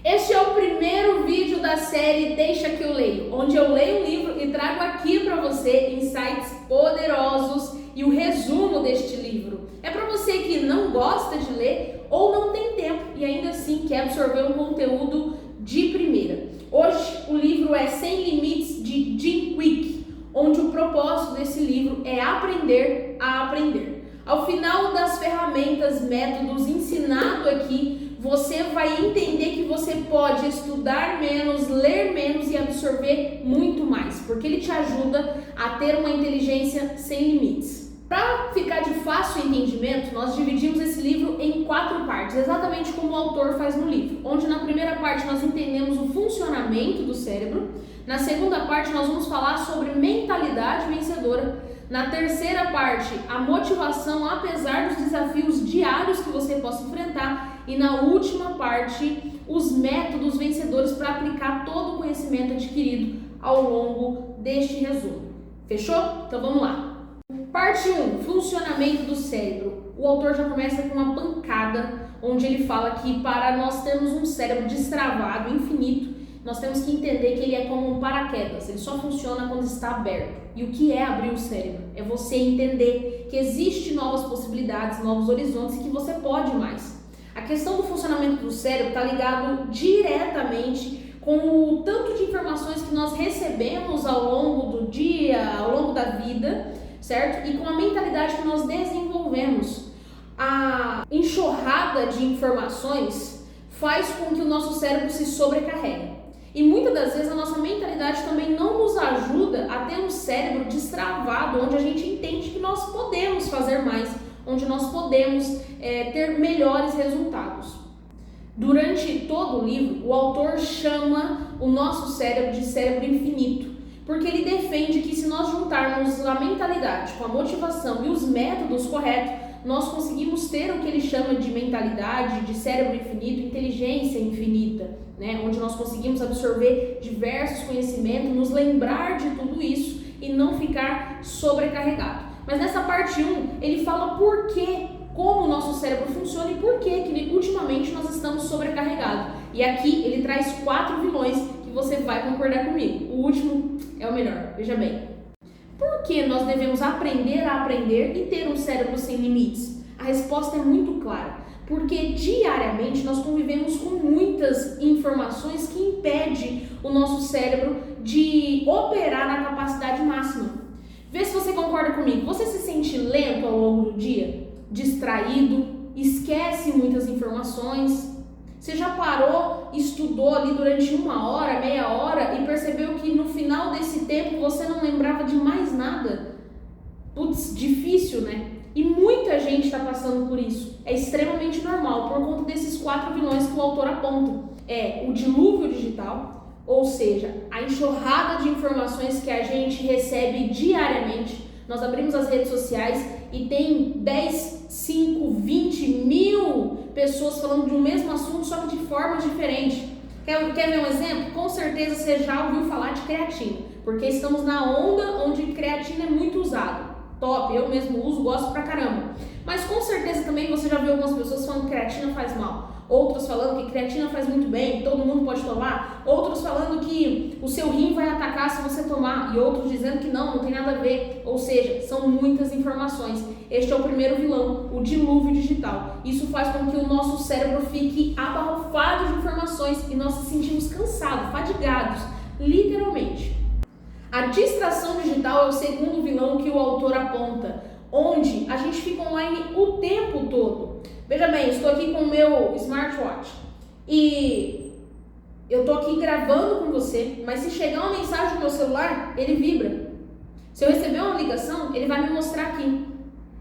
Este é o primeiro vídeo da série Deixa que eu leio, onde eu leio um livro e trago aqui para você insights poderosos e o resumo deste livro. É para você que não gosta de ler ou não tem tempo e ainda assim quer absorver um conteúdo de primeira. Hoje o livro é Sem Limites, de Jim Kwik, onde o propósito desse livro é aprender a aprender. Ao final das ferramentas, métodos ensinados aqui, você vai entender que você pode estudar menos, ler menos e absorver muito mais, porque ele te ajuda a ter uma inteligência sem limites. Para ficar de fácil entendimento, nós dividimos esse livro em 4 partes, exatamente como o autor faz no livro, onde na primeira parte nós entendemos o funcionamento do cérebro, na segunda parte nós vamos falar sobre mentalidade vencedora, na terceira parte a motivação apesar dos desafios diários que você possa enfrentar e na última parte os métodos vencedores para aplicar todo o conhecimento adquirido ao longo deste resumo. Fechou? Então vamos lá. Parte 1, funcionamento do cérebro. O autor já começa com uma pancada, onde ele fala que para nós termos um cérebro destravado, infinito, nós temos que entender que ele é como um paraquedas, ele só funciona quando está aberto. E o que é abrir o cérebro? É você entender que existem novas possibilidades, novos horizontes e que você pode mais. A questão do funcionamento do cérebro está ligado diretamente com o tanto de informações que nós recebemos ao longo do dia, ao longo da vida, certo? E com a mentalidade que nós desenvolvemos. A enxurrada de informações faz com que o nosso cérebro se sobrecarregue. E muitas das vezes a nossa mentalidade também não nos ajuda a ter um cérebro destravado, onde a gente entende que nós podemos fazer mais, onde nós podemos ter melhores resultados. Durante todo o livro, o autor chama o nosso cérebro de cérebro infinito, porque ele defende que se nós juntarmos a mentalidade com a motivação e os métodos corretos, nós conseguimos ter o que ele chama de mentalidade, de cérebro infinito, inteligência infinita, né? Onde nós conseguimos absorver diversos conhecimentos, nos lembrar de tudo isso e não ficar sobrecarregado. Mas nessa parte 1, ele fala por que, como o nosso cérebro funciona e por que ultimamente nós estamos sobrecarregados. E aqui ele traz 4 vilões que você vai concordar comigo. O último é o melhor, veja bem. Por que nós devemos aprender a aprender e ter um cérebro sem limites? A resposta é muito clara. Porque diariamente nós convivemos com muitas informações que impedem o nosso cérebro de operar na capacidade máxima. Vê se você concorda comigo. Você se sente lento ao longo do dia? Distraído? Esquece muitas informações? Você já parou, estudou ali durante 1 hora, meia hora e percebeu que no final desse tempo você não lembrava de mais nada? Putz, difícil, né? E muita gente está passando por isso. É extremamente normal por conta desses 4 vilões que o autor aponta. É o dilúvio digital, ou seja, a enxurrada de informações que a gente recebe diariamente. Nós abrimos as redes sociais e tem 10, 5, 20 mil pessoas falando de um mesmo assunto, só que de forma diferente. Quer ver um exemplo? Com certeza você já ouviu falar de creatina, porque estamos na onda onde creatina é muito usado. Top, eu mesmo uso, gosto pra caramba. Mas com certeza também você já viu algumas pessoas falando que creatina faz mal. Outros falando que creatina faz muito bem, todo mundo pode tomar. Outros falando que o seu rim vai atacar se você tomar. E outros dizendo que não tem nada a ver. Ou seja, são muitas informações. Este é o primeiro vilão, o dilúvio digital. Isso faz com que o nosso cérebro fique abarrofado de informações e nós se sentimos cansados, fadigados, literalmente. A distração digital é o segundo vilão que o autor aponta, onde a gente fica online o tempo todo. Veja bem, estou aqui com o meu smartwatch e eu estou aqui gravando com você, mas se chegar uma mensagem no meu celular, ele vibra. Se eu receber uma ligação, ele vai me mostrar aqui.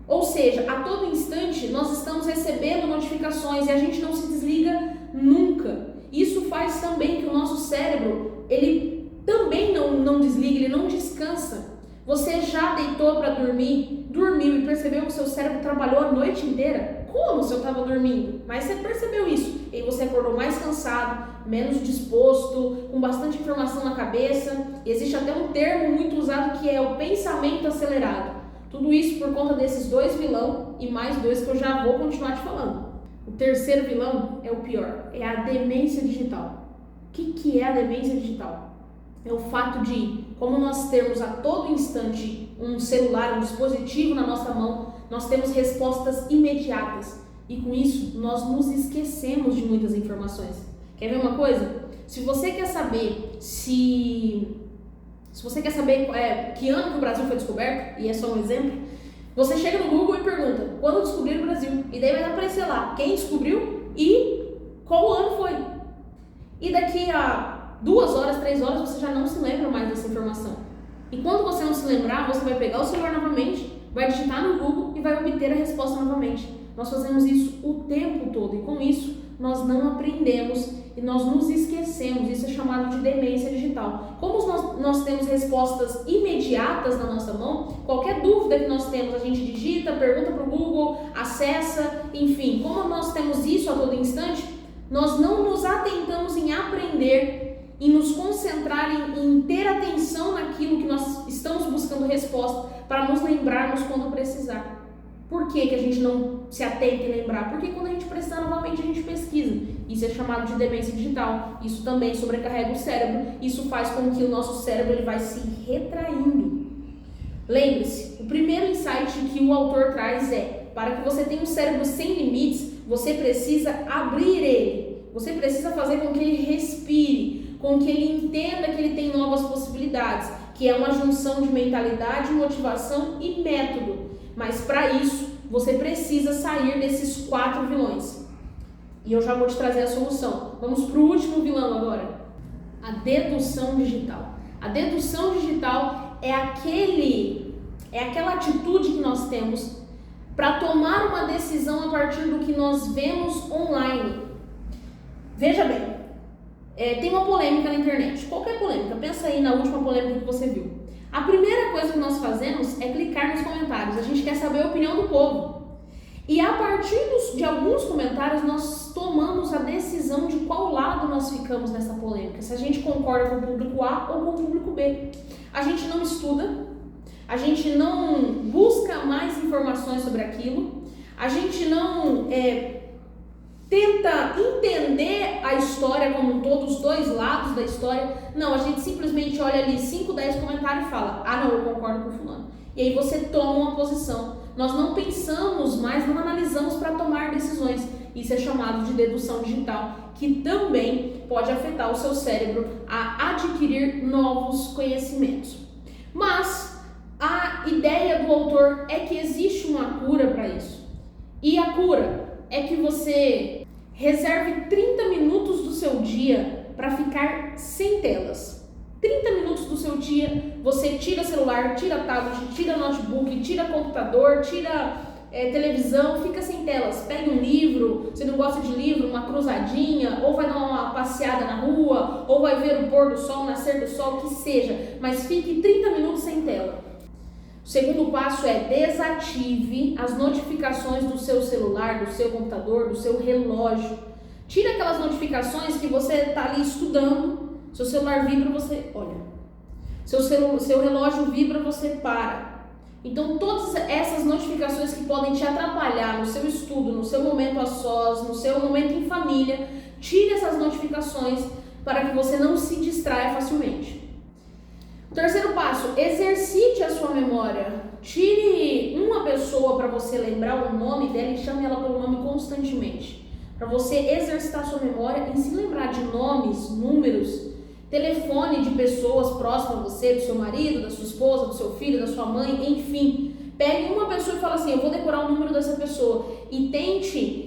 Ou seja, a todo instante nós estamos recebendo notificações e a gente não se desliga nunca. Isso faz também que o nosso cérebro, ele também não desliga, ele não descansa. Você já deitou para dormir, dormiu e percebeu que o seu cérebro trabalhou a noite inteira? Como se eu estava dormindo? Mas você percebeu isso. E você acordou mais cansado, menos disposto, com bastante informação na cabeça. Existe até um termo muito usado que é o pensamento acelerado. Tudo isso por conta desses 2 vilões e mais 2 que eu já vou continuar te falando. O terceiro vilão é o pior, é a demência digital. O que é a demência digital? É o fato de, como nós temos a todo instante um celular, um dispositivo na nossa mão, nós temos respostas imediatas e com isso nós nos esquecemos de muitas informações. Quer ver uma coisa? Se você quer saber que ano que o Brasil foi descoberto, e é só um exemplo, você chega no Google e pergunta quando descobriram o Brasil, e daí vai aparecer lá quem descobriu e qual ano foi. E daqui a 2 horas, 3 horas, você já não se lembra mais dessa informação. E quando você não se lembrar, você vai pegar o celular novamente, vai digitar no Google e vai obter a resposta novamente. Nós fazemos isso o tempo todo e com isso nós não aprendemos e nós nos esquecemos. Isso é chamado de demência digital. Como nós temos respostas imediatas na nossa mão, qualquer dúvida que nós temos, a gente digita, pergunta para o Google, acessa, enfim. Como nós temos isso a todo instante, nós não nos atentamos em aprender, em nos concentrar, em ter atenção naquilo que nós estamos buscando resposta, para nos lembrarmos quando precisar. Por que a gente não se atenta em lembrar? Porque quando a gente precisar novamente a gente pesquisa. Isso é chamado de demência digital. Isso também sobrecarrega o cérebro. Isso faz com que o nosso cérebro ele vai se retraindo. Lembre-se, o primeiro insight que o autor traz é: para que você tenha um cérebro sem limites, você precisa abrir ele. Você precisa fazer com que ele respire, com que ele entenda que ele tem novas possibilidades, que é uma junção de mentalidade, motivação e método. Mas para isso, você precisa sair desses 4 vilões. E eu já vou te trazer a solução. Vamos para o último vilão agora. A dedução digital. A dedução digital é aquela atitude que nós temos para tomar uma decisão a partir do que nós vemos online. Veja bem, tem uma polêmica na internet. Qualquer polêmica, pensa aí na última polêmica que você viu. A primeira coisa que nós fazemos é clicar nos comentários. A gente quer saber a opinião do povo. E a partir de alguns comentários, nós tomamos a decisão de qual lado nós ficamos nessa polêmica. Se a gente concorda com o público A ou com o público B. A gente não estuda, a gente não busca mais informações sobre aquilo, a gente não tenta entender a história como um todo, os dois lados da história. Não, a gente simplesmente olha ali 5, 10 comentários e fala: ah não, eu concordo com fulano. E aí você toma uma posição. Nós não pensamos mais, não analisamos para tomar decisões. Isso é chamado de dedução digital, que também pode afetar o seu cérebro a adquirir novos conhecimentos. Mas a ideia do autor é que existe uma cura para isso. E a cura é que você reserve 30 minutos do seu dia para ficar sem telas. 30 minutos do seu dia, você tira celular, tira tablet, tira notebook, tira computador, tira televisão, fica sem telas. Pega um livro, você não gosta de livro, uma cruzadinha, ou vai dar uma passeada na rua, ou vai ver o pôr do sol, o nascer do sol, o que seja, mas fique 30 minutos sem tela. O segundo passo é: desative as notificações do seu celular, do seu computador, do seu relógio. Tira aquelas notificações que você está ali estudando, seu celular vibra, você olha. Seu relógio vibra, você para. Então todas essas notificações que podem te atrapalhar no seu estudo, no seu momento a sós, no seu momento em família, tire essas notificações para que você não se distraia facilmente. O terceiro passo: exercite a sua memória. Tire uma pessoa para você lembrar o nome dela e chame ela pelo nome constantemente. Para você exercitar a sua memória em se lembrar de nomes, números, telefone de pessoas próximas a você, do seu marido, da sua esposa, do seu filho, da sua mãe, enfim. Pegue uma pessoa e fala assim: eu vou decorar o número dessa pessoa. E tente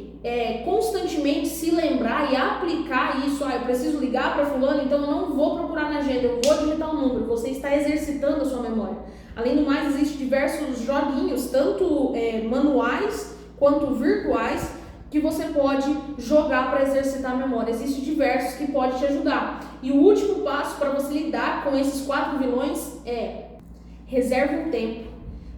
constantemente se lembrar e aplicar isso. Eu preciso ligar para fulano, então eu não vou procurar na agenda, eu vou digitar o número. Você está exercitando a sua memória. Além do mais, existem diversos joguinhos, tanto manuais quanto virtuais, que você pode jogar para exercitar a memória. Existem diversos que podem te ajudar. E o último passo para você lidar com esses 4 vilões é: reserve um tempo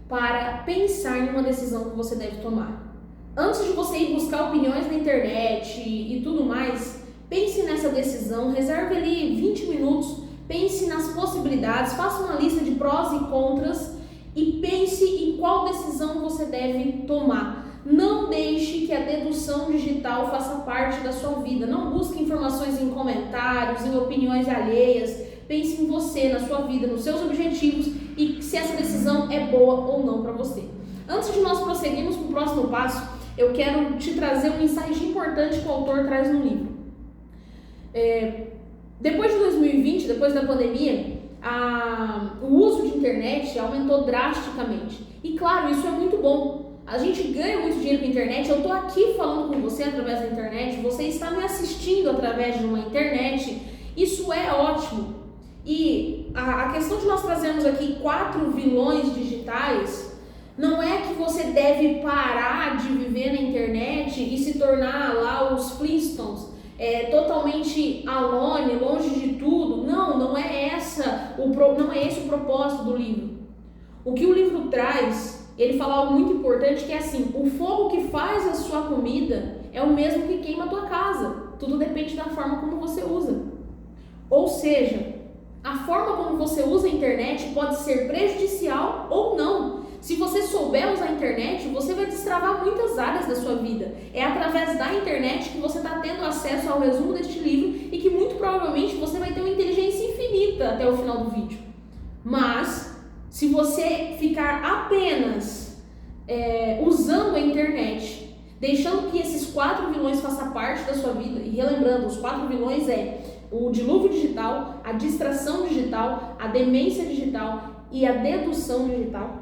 para pensar em uma decisão que você deve tomar. Antes de você ir buscar opiniões na internet e tudo mais, pense nessa decisão, reserve ali 20 minutos, pense nas possibilidades, faça uma lista de prós e contras e pense em qual decisão você deve tomar. Não deixe que a dedução digital faça parte da sua vida. Não busque informações em comentários, em opiniões alheias. Pense em você, na sua vida, nos seus objetivos e se essa decisão é boa ou não para você. Antes de nós prosseguirmos para o próximo passo, eu quero te trazer um insight importante que o autor traz no livro. Depois de 2020, depois da pandemia, o uso de internet aumentou drasticamente. E claro, isso é muito bom. A gente ganha muito dinheiro com a internet. Eu estou aqui falando com você através da internet, você está me assistindo através de uma internet. Isso é ótimo. E a questão de nós trazermos aqui 4 vilões digitais não é que você deve parar de viver na internet e se tornar lá os Flintstones, totalmente alone, longe de tudo. Não é esse o propósito do livro. O que o livro traz, ele fala algo muito importante, que é assim: o fogo que faz a sua comida é o mesmo que queima a tua casa. Tudo depende da forma como você usa. Ou seja, a forma como você usa a internet pode ser prejudicial ou não. Se você souber usar a internet, você vai destravar muitas áreas da sua vida. É através da internet que você está tendo acesso ao resumo deste livro e que muito provavelmente você vai ter uma inteligência infinita até o final do vídeo. Mas se você ficar apenas usando a internet, deixando que esses 4 vilões façam parte da sua vida, e relembrando, os 4 vilões o dilúvio digital, a distração digital, a demência digital e a dedução digital.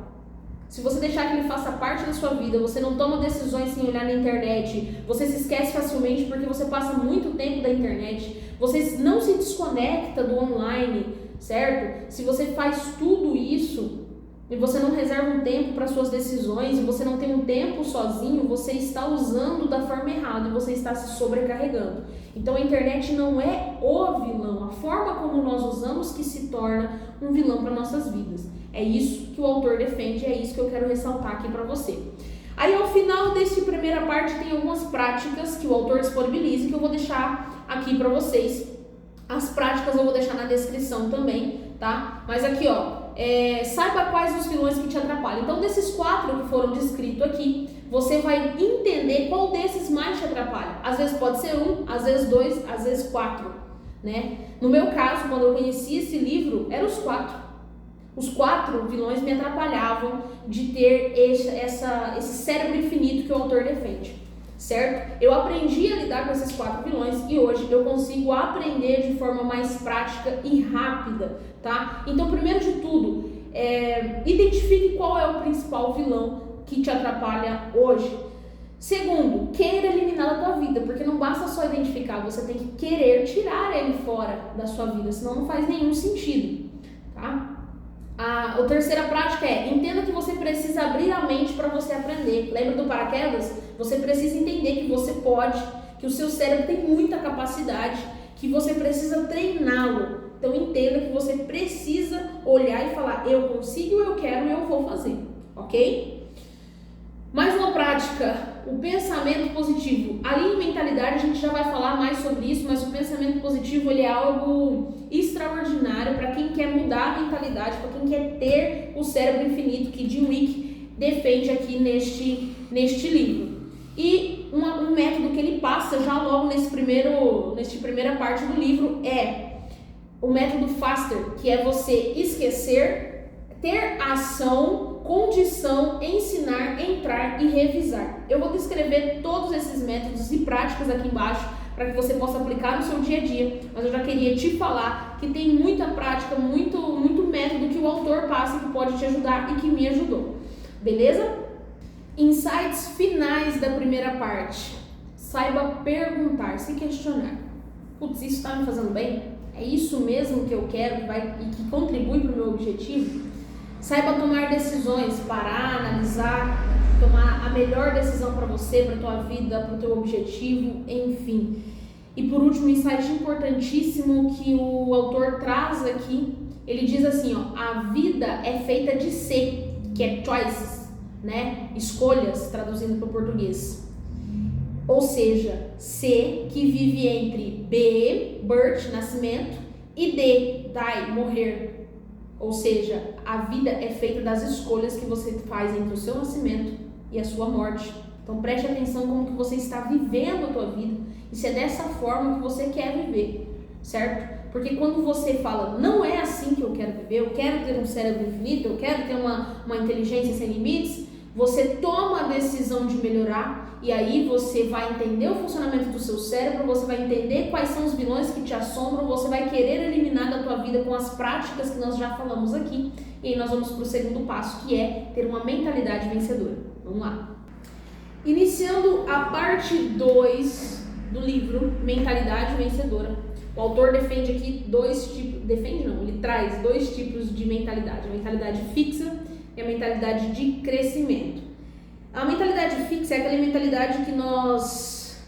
Se você deixar que ele faça parte da sua vida, você não toma decisões sem olhar na internet, você se esquece facilmente porque você passa muito tempo da internet, você não se desconecta do online, certo? Se você faz tudo isso e você não reserva um tempo para suas decisões, e você não tem um tempo sozinho, você está usando da forma errada e você está se sobrecarregando. Então a internet não é o vilão, a forma como nós usamos que se torna um vilão para nossas vidas. É isso que o autor defende, é isso que eu quero ressaltar aqui para você. Aí ao final dessa primeira parte tem algumas práticas que o autor disponibiliza que eu vou deixar aqui para vocês. As práticas eu vou deixar na descrição também, tá? Mas aqui, saiba quais os vilões que te atrapalham. Então, desses 4 que foram descritos aqui, você vai entender qual desses mais te atrapalha. Às vezes pode ser 1, às vezes 2, às vezes 4, né? No meu caso, quando eu conheci esse livro, eram os 4. Os 4 vilões me atrapalhavam de ter esse cérebro infinito que o autor defende, certo? Eu aprendi a lidar com esses 4 vilões e hoje eu consigo aprender de forma mais prática e rápida, tá? Então, primeiro de tudo, identifique qual é o principal vilão que te atrapalha hoje. Segundo, queira eliminar da tua vida, porque não basta só identificar, você tem que querer tirar ele fora da sua vida, senão não faz nenhum sentido, tá? A terceira prática entenda que você precisa abrir a mente para você aprender. Lembra do paraquedas? Você precisa entender que você pode, que o seu cérebro tem muita capacidade, que você precisa treiná-lo. Então entenda que você precisa olhar e falar: eu consigo, eu quero e eu vou fazer, ok? Mais uma prática, o pensamento positivo. Ali em mentalidade a gente já vai falar mais sobre isso, mas o pensamento positivo ele é algo extraordinário para quem quer mudar a mentalidade, para quem quer ter o cérebro infinito que Jim Wick defende aqui neste livro. E um método que ele passa já logo nessa primeira parte do livro é o método FASTER, que é você esquecer, ter ação, condição, ensinar, entrar e revisar. Eu vou descrever todos esses métodos e práticas aqui embaixo para que você possa aplicar no seu dia a dia, mas eu já queria te falar que tem muita prática, muito método que o autor passa que pode te ajudar e que me ajudou, beleza? Insights finais da primeira parte. Saiba perguntar, se questionar. Putz, isso está me fazendo bem? É isso mesmo que eu quero e que contribui para o meu objetivo? Saiba tomar decisões, parar, analisar, tomar a melhor decisão para você, para a tua vida, para o teu objetivo, enfim. E por último, um insight importantíssimo que o autor traz aqui, ele diz assim, a vida é feita de ser, que é choices, né? Escolhas, traduzindo para o português. Ou seja, C, que vive entre B, birth, nascimento, e D, die, morrer. Ou seja, a vida é feita das escolhas que você faz entre o seu nascimento e a sua morte, Então preste atenção como que você está vivendo a tua vida e se é dessa forma que você quer viver, certo? Porque quando você fala, não é assim que eu quero viver, eu quero ter um cérebro infinito, eu quero ter uma inteligência sem limites, você toma a decisão de melhorar e aí você vai entender o funcionamento do seu cérebro, você vai entender quais são os vilões que te assombram, você vai querer eliminar da tua vida com as práticas que nós já falamos aqui. E aí nós vamos para o segundo passo, que é ter uma mentalidade vencedora. Vamos lá. Iniciando a parte 2 do livro Mentalidade Vencedora, o autor defende aqui ele traz dois tipos de mentalidade, a mentalidade fixa e a mentalidade de crescimento. A mentalidade fixa é aquela mentalidade que nós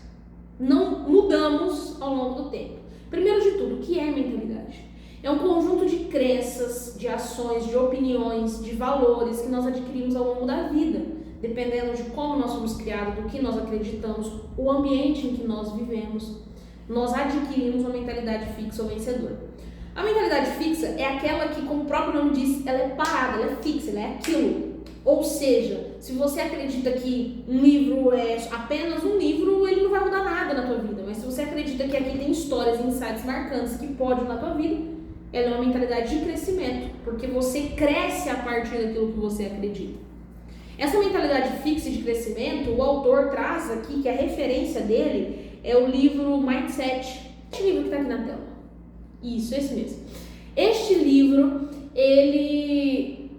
não mudamos ao longo do tempo. Primeiro de tudo, o que é mentalidade? É um conjunto de crenças, de ações, de opiniões, de valores que nós adquirimos ao longo da vida, dependendo de como nós fomos criados, do que nós acreditamos, o ambiente em que nós vivemos. Nós adquirimos uma mentalidade fixa ou vencedora. A mentalidade fixa é aquela que, como o próprio nome diz, ela é parada, ela é fixa, ela é aquilo. Ou seja, se você acredita que um livro é apenas um livro, ele não vai mudar nada na tua vida. Mas se você acredita que aqui tem histórias e insights marcantes que podem mudar a tua vida, ela é uma mentalidade de crescimento, porque você cresce a partir daquilo que você acredita. Essa mentalidade fixa de crescimento, o autor traz aqui que a referência dele é o livro Mindset. Este livro que está aqui na tela. Isso, esse mesmo. Este livro, ele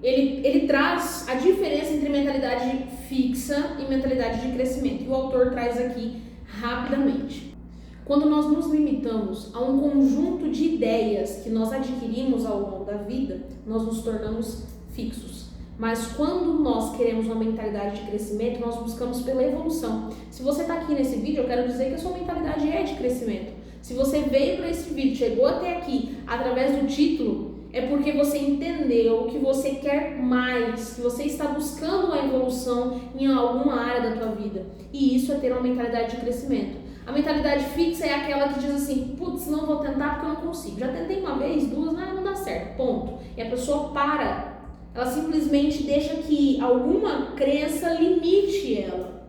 traz a diferença entre mentalidade fixa e mentalidade de crescimento. E o autor traz aqui rapidamente. Quando nós nos limitamos a um conjunto de ideias que nós adquirimos ao longo da vida, nós nos tornamos fixos. Mas quando nós queremos uma mentalidade de crescimento, nós buscamos pela evolução. Se você está aqui nesse vídeo, eu quero dizer que a sua mentalidade é de crescimento. Se você veio para esse vídeo, chegou até aqui através do título, é porque você entendeu que você quer mais, que você está buscando uma evolução em alguma área da tua vida. E isso é ter uma mentalidade de crescimento. A mentalidade fixa é aquela que diz assim, putz, não vou tentar porque eu não consigo. Já tentei uma vez, duas, não dá certo, ponto. E a pessoa para. Ela simplesmente deixa que alguma crença limite ela.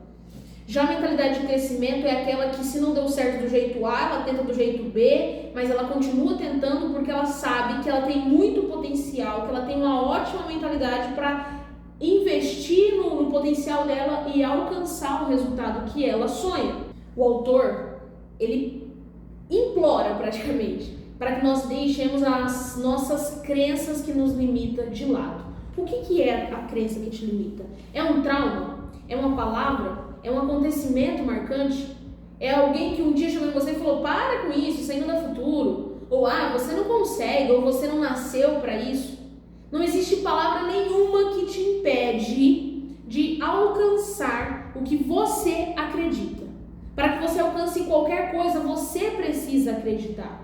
Já a mentalidade de crescimento é aquela que, se não deu certo do jeito A, ela tenta do jeito B, mas ela continua tentando porque ela sabe que ela tem muito potencial, que ela tem uma ótima mentalidade para investir no potencial dela e alcançar o resultado que ela sonha. O autor, ele implora praticamente para que nós deixemos as nossas crenças que nos limitam de lado. O que é a crença que te limita? É um trauma? É uma palavra? É um acontecimento marcante? É alguém que um dia chegou em você e falou, para com isso aí não dá futuro. Ou, você não consegue, ou você não nasceu para isso. Não existe palavra nenhuma que te impede de alcançar o que você acredita. Para que você alcance qualquer coisa, você precisa acreditar.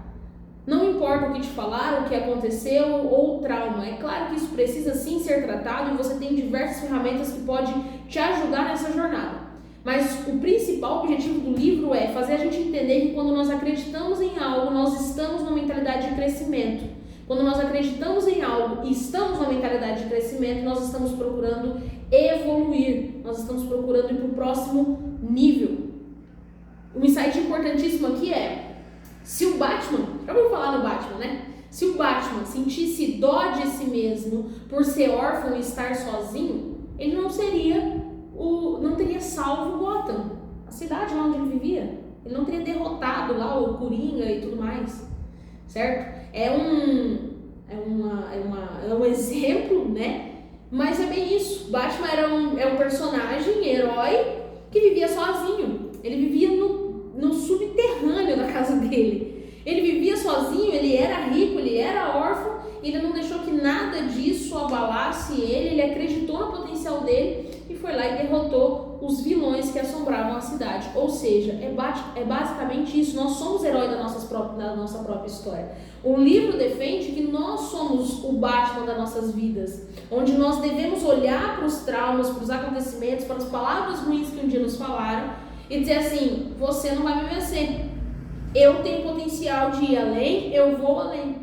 Não importa o que te falaram, o que aconteceu ou o trauma. É claro que isso precisa sim ser tratado e você tem diversas ferramentas que podem te ajudar nessa jornada. Mas o principal objetivo do livro é fazer a gente entender que quando nós acreditamos em algo, nós estamos numa mentalidade de crescimento. Quando nós acreditamos em algo e estamos numa mentalidade de crescimento, nós estamos procurando evoluir. Nós estamos procurando ir para o próximo nível. Um insight importantíssimo aqui é, se o Batman, já vou falar no Batman, né? Se o Batman sentisse dó de si mesmo por ser órfão e estar sozinho, ele não teria salvo Gotham, a cidade lá onde ele vivia. Ele não teria derrotado lá o Coringa e tudo mais, certo? É um exemplo, né? Mas é bem isso. Batman é um personagem, herói, que vivia sozinho. Ele vivia no subterrâneo da casa dele. Ele vivia sozinho, ele era rico, ele era órfão, e ele não deixou que nada disso abalasse ele acreditou no potencial dele e foi lá e derrotou os vilões que assombravam a cidade. Ou seja, é basicamente isso, nós somos heróis da nossa própria história. O livro defende que nós somos o Batman das nossas vidas, onde nós devemos olhar para os traumas, para os acontecimentos, para as palavras ruins que um dia nos falaram, e dizer assim, você não vai me vencer. Eu tenho potencial de ir além, eu vou além.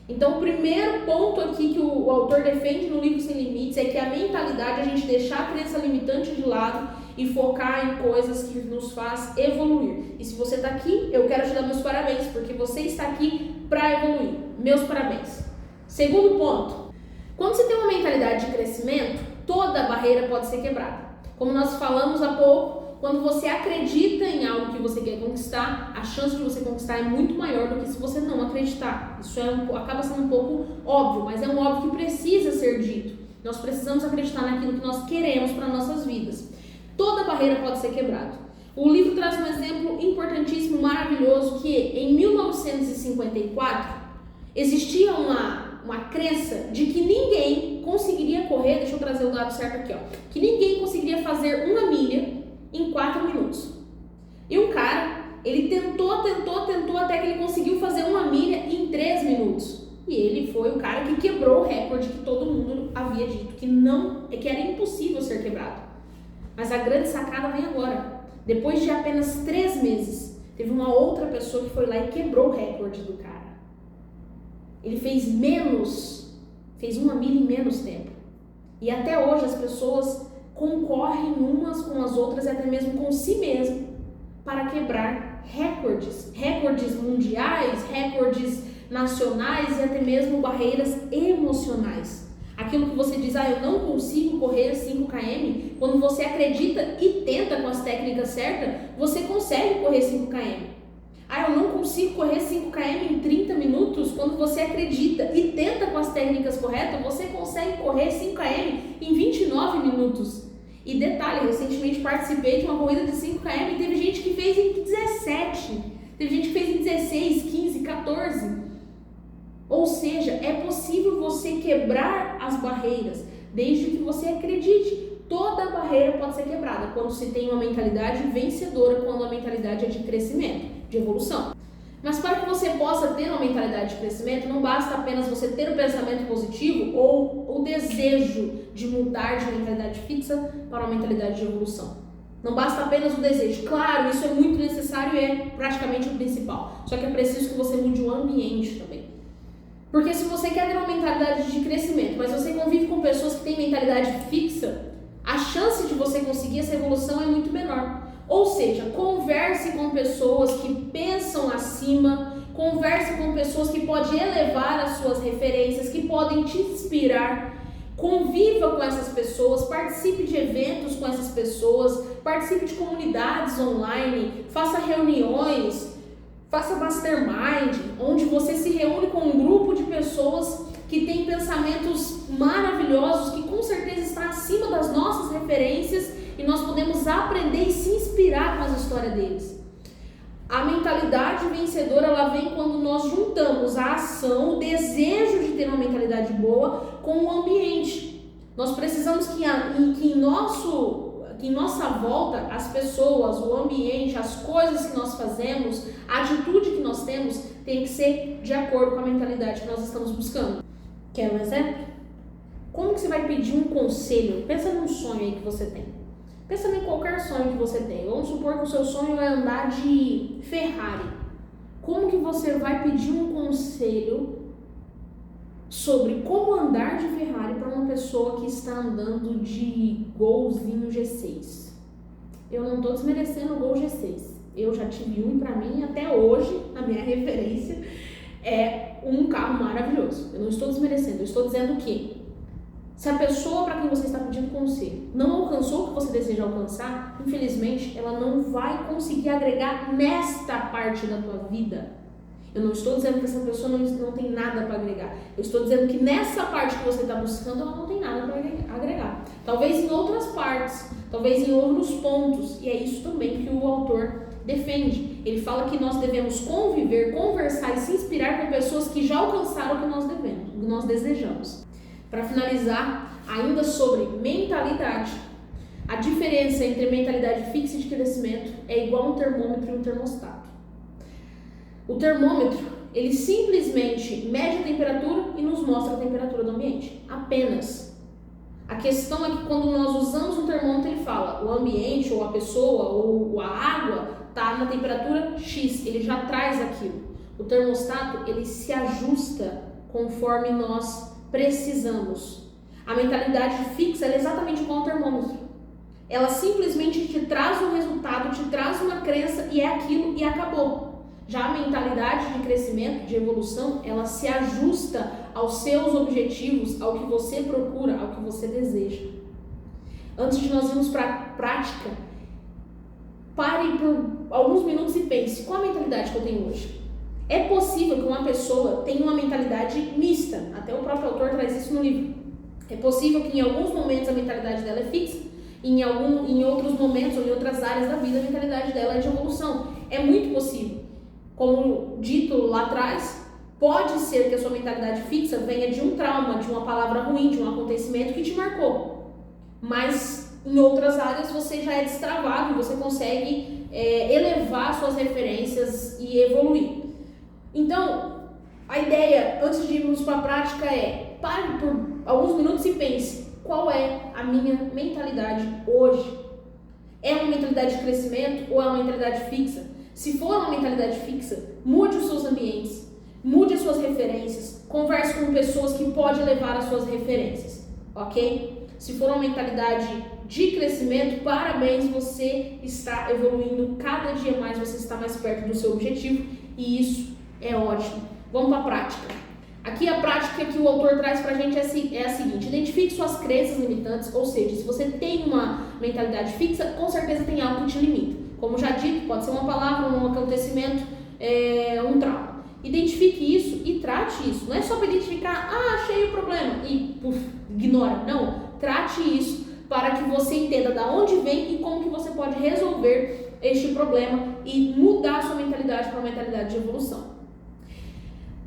Então, o primeiro ponto aqui que o autor defende no livro Sem Limites é que a mentalidade, a gente deixar a crença limitante de lado e focar em coisas que nos faz evoluir. E se você está aqui, eu quero te dar meus parabéns, porque você está aqui para evoluir. Meus parabéns. Segundo ponto, quando você tem uma mentalidade de crescimento, toda barreira pode ser quebrada. Como nós falamos há pouco, quando você acredita em algo que você quer conquistar, a chance de você conquistar é muito maior do que se você não acreditar. Isso acaba sendo um pouco óbvio, mas é um óbvio que precisa ser dito. Nós precisamos acreditar naquilo que nós queremos para nossas vidas. Toda barreira pode ser quebrada. O livro traz um exemplo importantíssimo, maravilhoso, que em 1954 existia uma crença de que ninguém conseguiria correr, deixa eu trazer o dado certo aqui, que ninguém conseguiria fazer 1 milha em 4 minutos. E um cara, ele tentou até que ele conseguiu fazer 1 milha em 3 minutos. E ele foi o cara que quebrou o recorde que todo mundo havia dito que era impossível ser quebrado. Mas a grande sacada vem agora. Depois de apenas 3 meses, teve uma outra pessoa que foi lá e quebrou o recorde do cara. Ele fez 1 milha em menos tempo. E até hoje as pessoas concorrem umas com as outras e até mesmo com si mesmo para quebrar recordes mundiais, recordes nacionais e até mesmo barreiras emocionais. Aquilo que você diz, eu não consigo correr 5 km, quando você acredita e tenta com as técnicas certas, você consegue correr 5 km. Eu não consigo correr 5 km em 30 minutos, quando você acredita e tenta com as técnicas corretas, você consegue correr 5 km em 29 minutos. E detalhe, recentemente participei de uma corrida de 5 km e teve gente que fez em 17, teve gente que fez em 16, 15, 14. Ou seja, é possível você quebrar as barreiras, desde que você acredite. Toda barreira pode ser quebrada quando se tem uma mentalidade vencedora, quando a mentalidade é de crescimento, de evolução. Mas para que você possa ter uma mentalidade de crescimento, não basta apenas você ter o pensamento positivo ou o desejo de mudar de mentalidade fixa para uma mentalidade de evolução. Não basta apenas o desejo. Claro, isso é muito necessário e é praticamente o principal. Só que é preciso que você mude o ambiente também. Porque se você quer ter uma mentalidade de crescimento, mas você convive com pessoas que têm mentalidade fixa, a chance de você conseguir essa evolução é muito menor. Ou seja, converse com pessoas que pensam acima, converse com pessoas que podem elevar as suas referências, que podem te inspirar. Conviva com essas pessoas, participe de eventos com essas pessoas, participe de comunidades online, faça reuniões, faça mastermind, onde você se reúne com um grupo de pessoas que têm pensamentos maravilhosos, que com certeza está acima das nossas referências e nós podemos aprender e se inspirar com as histórias deles. A mentalidade vencedora, ela vem quando nós juntamos a ação, o desejo de ter uma mentalidade boa com o ambiente. Nós precisamos que em nossa volta, as pessoas, o ambiente, as coisas que nós fazemos, a atitude que nós temos, tem que ser de acordo com a mentalidade que nós estamos buscando. Quer um exemplo? Como que você vai pedir um conselho? Pensa num sonho aí que você tem. Pensa em qualquer sonho que você tem. Vamos supor que o seu sonho é andar de Ferrari. Como que você vai pedir um conselho sobre como andar de Ferrari para uma pessoa que está andando de Golzinho G6? Eu não estou desmerecendo o Gol G6. Eu já tive um e para mim, até hoje, a minha referência é um carro maravilhoso. Eu não estou desmerecendo, eu estou dizendo que se a pessoa para quem você está pedindo conselho não alcançou o que você deseja alcançar, infelizmente, ela não vai conseguir agregar nesta parte da tua vida. Eu não estou dizendo que essa pessoa não tem nada para agregar. Eu estou dizendo que nessa parte que você está buscando, ela não tem nada para agregar. Talvez em outras partes, talvez em outros pontos. E é isso também que o autor defende. Ele fala que nós devemos conviver, conversar e se inspirar com pessoas que já alcançaram o que nós desejamos. Para finalizar, ainda sobre mentalidade, a diferença entre mentalidade fixa e de crescimento é igual a um termômetro e um termostato. O termômetro, ele simplesmente mede a temperatura e nos mostra a temperatura do ambiente, apenas. A questão é que quando nós usamos um termômetro, ele fala, o ambiente, ou a pessoa, ou a água, está na temperatura X, ele já traz aquilo. O termostato, ele se ajusta conforme nós precisamos. A mentalidade fixa é exatamente igual ao termômetro. Ela simplesmente te traz um resultado, te traz uma crença e é aquilo e acabou. Já a mentalidade de crescimento, de evolução, ela se ajusta aos seus objetivos, ao que você procura, ao que você deseja. Antes de nós irmos para a prática, pare por alguns minutos e pense, qual a mentalidade que eu tenho hoje? É possível que uma pessoa tenha uma mentalidade mista, até o próprio autor traz isso no livro. É possível que em alguns momentos a mentalidade dela é fixa, e em outros momentos ou em outras áreas da vida a mentalidade dela é de evolução. É muito possível. Como dito lá atrás, pode ser que a sua mentalidade fixa venha de um trauma, de uma palavra ruim, de um acontecimento que te marcou. Mas em outras áreas você já é destravado e você consegue elevar suas referências e evoluir. Então, a ideia, antes de irmos para a prática, é pare por alguns minutos e pense, qual é a minha mentalidade hoje? É uma mentalidade de crescimento ou é uma mentalidade fixa? Se for uma mentalidade fixa, mude os seus ambientes, mude as suas referências, converse com pessoas que podem levar as suas referências, ok? Se for uma mentalidade de crescimento, parabéns, você está evoluindo, cada dia mais você está mais perto do seu objetivo e isso é ótimo. Vamos para a prática. Aqui a prática que o autor traz pra gente é a seguinte: identifique suas crenças limitantes, ou seja, se você tem uma mentalidade fixa, com certeza tem algo que te limita. Como já dito, pode ser uma palavra, um acontecimento, um trauma. Identifique isso e trate isso. Não é só para identificar, achei o problema e ignora. Não, trate isso para que você entenda de onde vem e como que você pode resolver este problema e mudar a sua mentalidade para uma mentalidade de evolução.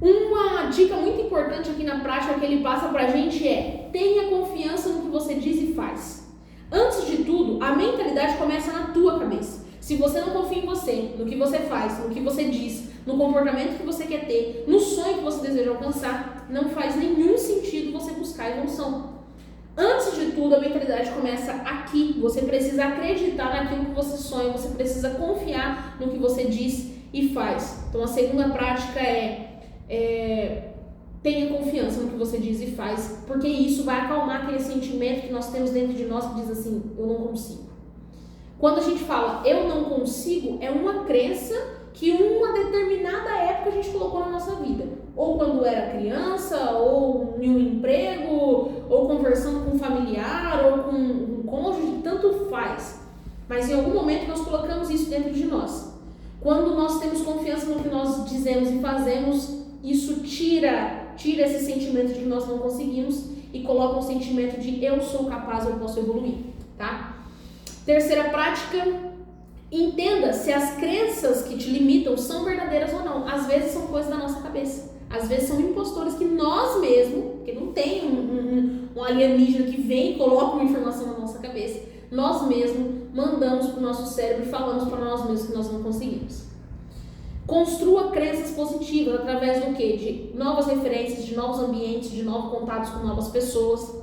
Uma dica muito importante aqui na prática que ele passa pra gente é: tenha confiança no que você diz e faz. Antes de tudo, a mentalidade começa na tua cabeça. Se você não confia em você, no que você faz, no que você diz, no comportamento que você quer ter, no sonho que você deseja alcançar, não faz nenhum sentido você buscar evolução. Antes de tudo, a mentalidade começa aqui. Você precisa acreditar naquilo que você sonha, você precisa confiar no que você diz e faz. Então a segunda prática tenha confiança no que você diz e faz, porque isso vai acalmar aquele sentimento que nós temos dentro de nós que diz assim, eu não consigo. Quando a gente fala eu não consigo, é uma crença que uma determinada época a gente colocou na nossa vida, ou quando era criança, ou em um emprego, ou conversando com um familiar, ou com um cônjuge, tanto faz, mas em algum momento nós colocamos isso dentro de nós. Quando nós temos confiança no que nós dizemos e fazemos, isso tira esse sentimento de que nós não conseguimos e coloca um sentimento de eu sou capaz, eu posso evoluir, tá? Terceira prática, entenda se as crenças que te limitam são verdadeiras ou não. Às vezes são coisas da nossa cabeça, às vezes são impostores que nós mesmos, porque não tem um alienígena que vem e coloca uma informação na nossa cabeça, nós mesmos mandamos para o nosso cérebro e falamos para nós mesmos que nós não conseguimos. Construa crenças positivas através do quê? De novas referências, de novos ambientes, de novos contatos com novas pessoas,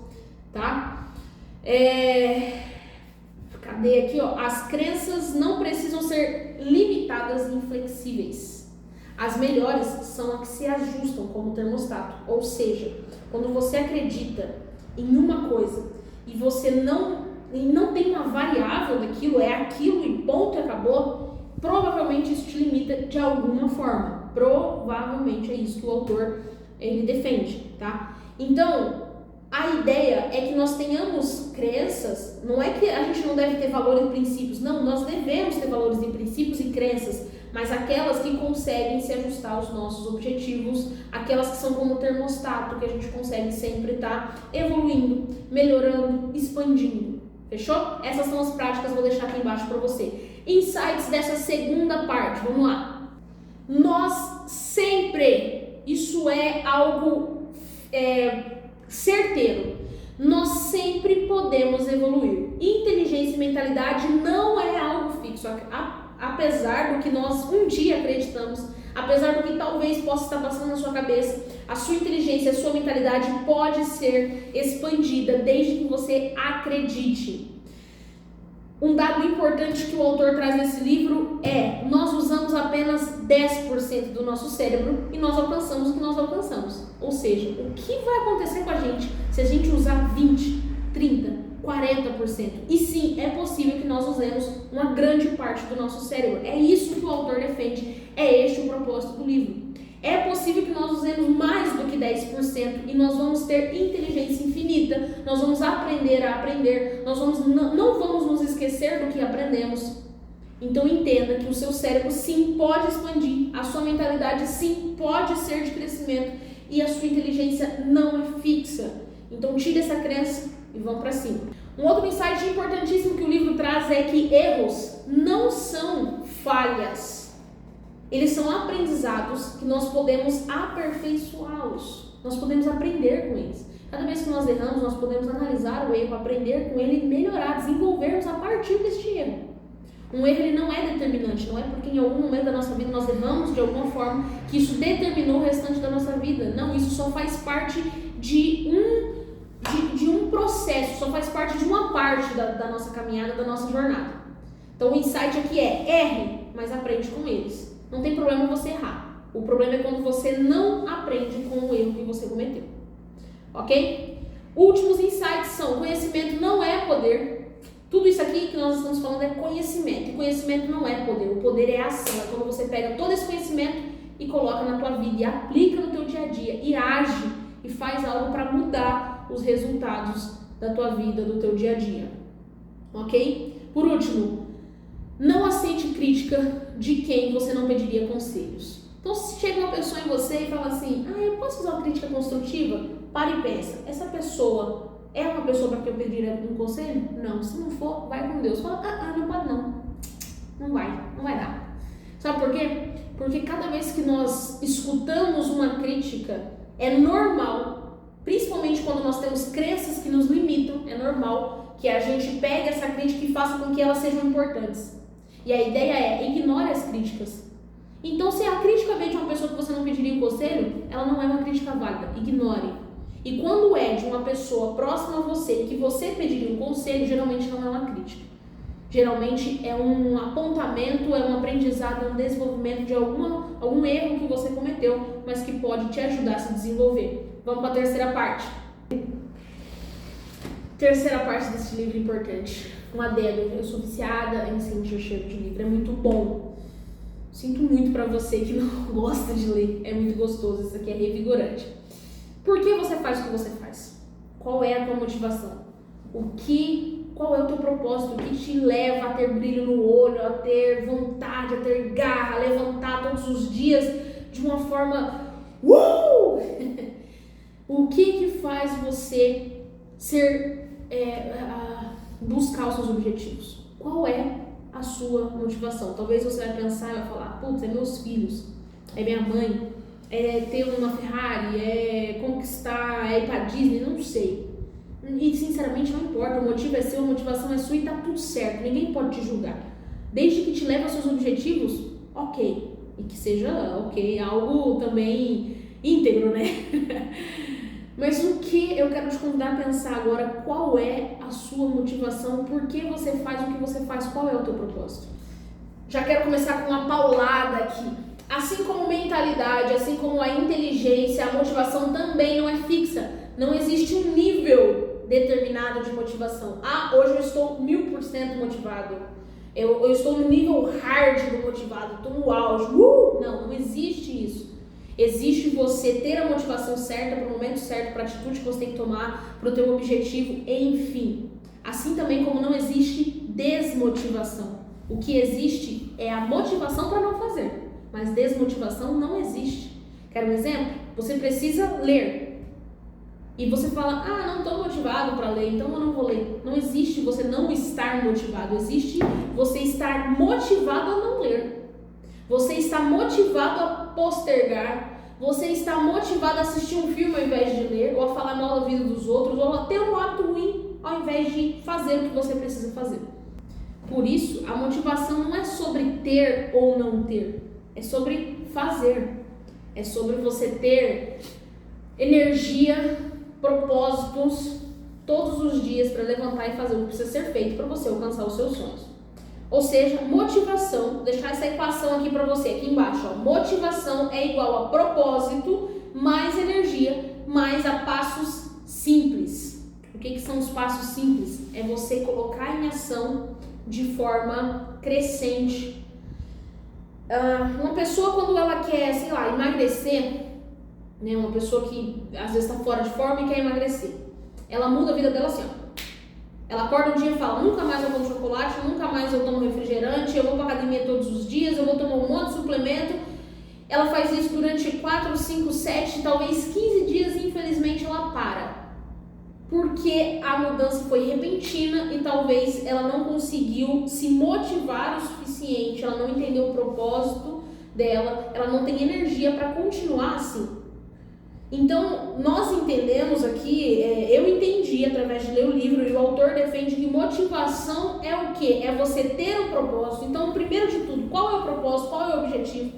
tá? Cadê aqui, ó? As crenças não precisam ser limitadas e inflexíveis. As melhores são as que se ajustam como termostato, ou seja, quando você acredita em uma coisa e você não tem uma variável daquilo, é aquilo e ponto, acabou, provavelmente isso te limita de alguma forma. Provavelmente é isso que o autor ele defende, tá? Então, a ideia é que nós tenhamos crenças, não é que a gente não deve ter valores e princípios, não, nós devemos ter valores e princípios e crenças, mas aquelas que conseguem se ajustar aos nossos objetivos, aquelas que são como termostato, que a gente consegue sempre estar evoluindo, melhorando, expandindo. Fechou? Essas são as práticas, vou deixar aqui embaixo para você. Insights dessa segunda parte, vamos lá. Nós sempre, isso é algo certeiro, nós sempre podemos evoluir. Inteligência e mentalidade não é algo fixo, apesar do que nós um dia acreditamos, apesar do que talvez possa estar passando na sua cabeça, a sua inteligência, a sua mentalidade pode ser expandida desde que você acredite. Um dado importante que o autor traz nesse livro é: nós usamos apenas 10% do nosso cérebro e nós alcançamos o que nós alcançamos. Ou seja, o que vai acontecer com a gente se a gente usar 20, 30, 40%. E sim, é possível que nós usemos uma grande parte do nosso cérebro. É isso que o autor defende, é este o propósito do livro. É possível que nós usemos mais do que 10% e nós vamos ter inteligência infinita, nós vamos aprender a aprender, nós não vamos nos esquecer do que aprendemos. Então entenda que o seu cérebro sim pode expandir, a sua mentalidade sim pode ser de crescimento e a sua inteligência não é fixa. Então tire essa crença e vamos para cima. Um outro insight importantíssimo que o livro traz é que erros não são falhas. Eles são aprendizados que nós podemos aperfeiçoá-los. Nós podemos aprender com eles. Cada vez que nós erramos, nós podemos analisar o erro, aprender com ele, melhorar, desenvolvermos a partir deste erro. Um erro ele não é determinante, não é porque em algum momento da nossa vida nós erramos de alguma forma que isso determinou o restante da nossa vida. Não, isso só faz parte de um processo, só faz parte de uma parte da nossa caminhada, da nossa jornada. Então o insight aqui é: erre, mas aprende com eles. Não tem problema você errar. O problema é quando você não aprende com o erro que você cometeu. Ok? Últimos insights são: conhecimento não é poder. Tudo isso aqui que nós estamos falando é conhecimento. E conhecimento não é poder. O poder é ação. É quando você pega todo esse conhecimento e coloca na tua vida e aplica no teu dia a dia e age e faz algo para mudar os resultados da tua vida, do teu dia a dia. Ok? Por último, não aceite crítica de quem você não pediria conselhos. Então, se chega uma pessoa em você e fala assim: eu posso fazer uma crítica construtiva? Para e pensa, essa pessoa é uma pessoa para que eu pediria um conselho? Não. Se não for, vai com Deus. Fala: não pode não. Não vai dar. Sabe por quê? Porque cada vez que nós escutamos uma crítica, é normal, principalmente quando nós temos crenças que nos limitam, é normal que a gente pegue essa crítica e faça com que elas sejam importantes. E a ideia é: ignore as críticas. Então, se a crítica vem de uma pessoa que você não pediria um conselho, ela não é uma crítica válida. Ignore. E quando é de uma pessoa próxima a você que você pediria um conselho, geralmente não é uma crítica. Geralmente é um apontamento, é um aprendizado, é um desenvolvimento de algum erro que você cometeu, mas que pode te ajudar a se desenvolver. Vamos para a terceira parte. Terceira parte desse livro importante. Um adendo: eu sou viciada em sentir cheiro de livro, é muito bom. Sinto muito pra você que não gosta de ler, é muito gostoso, isso aqui é revigorante. Por que você faz o que você faz? Qual é a tua motivação? Qual é o teu propósito? O que te leva a ter brilho no olho, a ter vontade, a ter garra, a levantar todos os dias de uma forma... O que faz você buscar os seus objetivos? Qual é a sua motivação? Talvez você vai pensar e vai falar: putz, é meus filhos, é minha mãe, é ter uma Ferrari, é conquistar, é ir pra Disney, não sei. E sinceramente não importa, o motivo é seu, a motivação é sua e tá tudo certo, ninguém pode te julgar. Desde que te leve aos seus objetivos, ok. E que seja, ok, algo também íntegro, né? Mas o que eu quero te convidar a pensar agora: qual é a sua motivação? Por que você faz o que você faz? Qual é o teu propósito? Já quero começar com uma paulada aqui. Assim como mentalidade, assim como a inteligência, a motivação também não é fixa. Não existe um nível determinado de motivação. Hoje eu estou 1000% motivado. Eu estou no nível hard do motivado, estou no auge. Não existe isso. Existe você ter a motivação certa para o momento certo, para a atitude que você tem que tomar, para o teu objetivo, enfim. Assim também como não existe desmotivação. O que existe é a motivação para não fazer, mas desmotivação não existe. Quer um exemplo? Você precisa ler. E você fala: não estou motivado para ler, então eu não vou ler. Não existe você não estar motivado, existe você estar motivado a não ler. Você está motivado a postergar, você está motivado a assistir um filme ao invés de ler, ou a falar mal da vida dos outros, ou a ter um hábito ruim ao invés de fazer o que você precisa fazer. Por isso, a motivação não é sobre ter ou não ter, é sobre fazer. É sobre você ter energia, propósitos todos os dias para levantar e fazer o que precisa ser feito para você alcançar os seus sonhos. Ou seja, motivação, vou deixar essa equação aqui para você, aqui embaixo. Motivação é igual a propósito, mais energia, mais a passos simples. O que são os passos simples? É você colocar em ação de forma crescente. Uma pessoa, quando ela quer, sei lá, emagrecer, né? Uma pessoa que às vezes está fora de forma e quer emagrecer, ela muda a vida dela assim, ó. Ela acorda um dia e fala, nunca mais eu como chocolate, nunca mais eu tomo refrigerante, eu vou pra academia todos os dias, eu vou tomar um monte de suplemento. Ela faz isso durante 4, 5, 7, talvez 15 dias e infelizmente ela para. Porque a mudança foi repentina e talvez ela não conseguiu se motivar o suficiente, ela não entendeu o propósito dela, ela não tem energia para continuar assim. Então, nós entendemos aqui, eu entendi através de ler o livro, e o autor defende que motivação é o quê? É você ter um propósito. Então, primeiro de tudo, qual é o propósito, qual é o objetivo?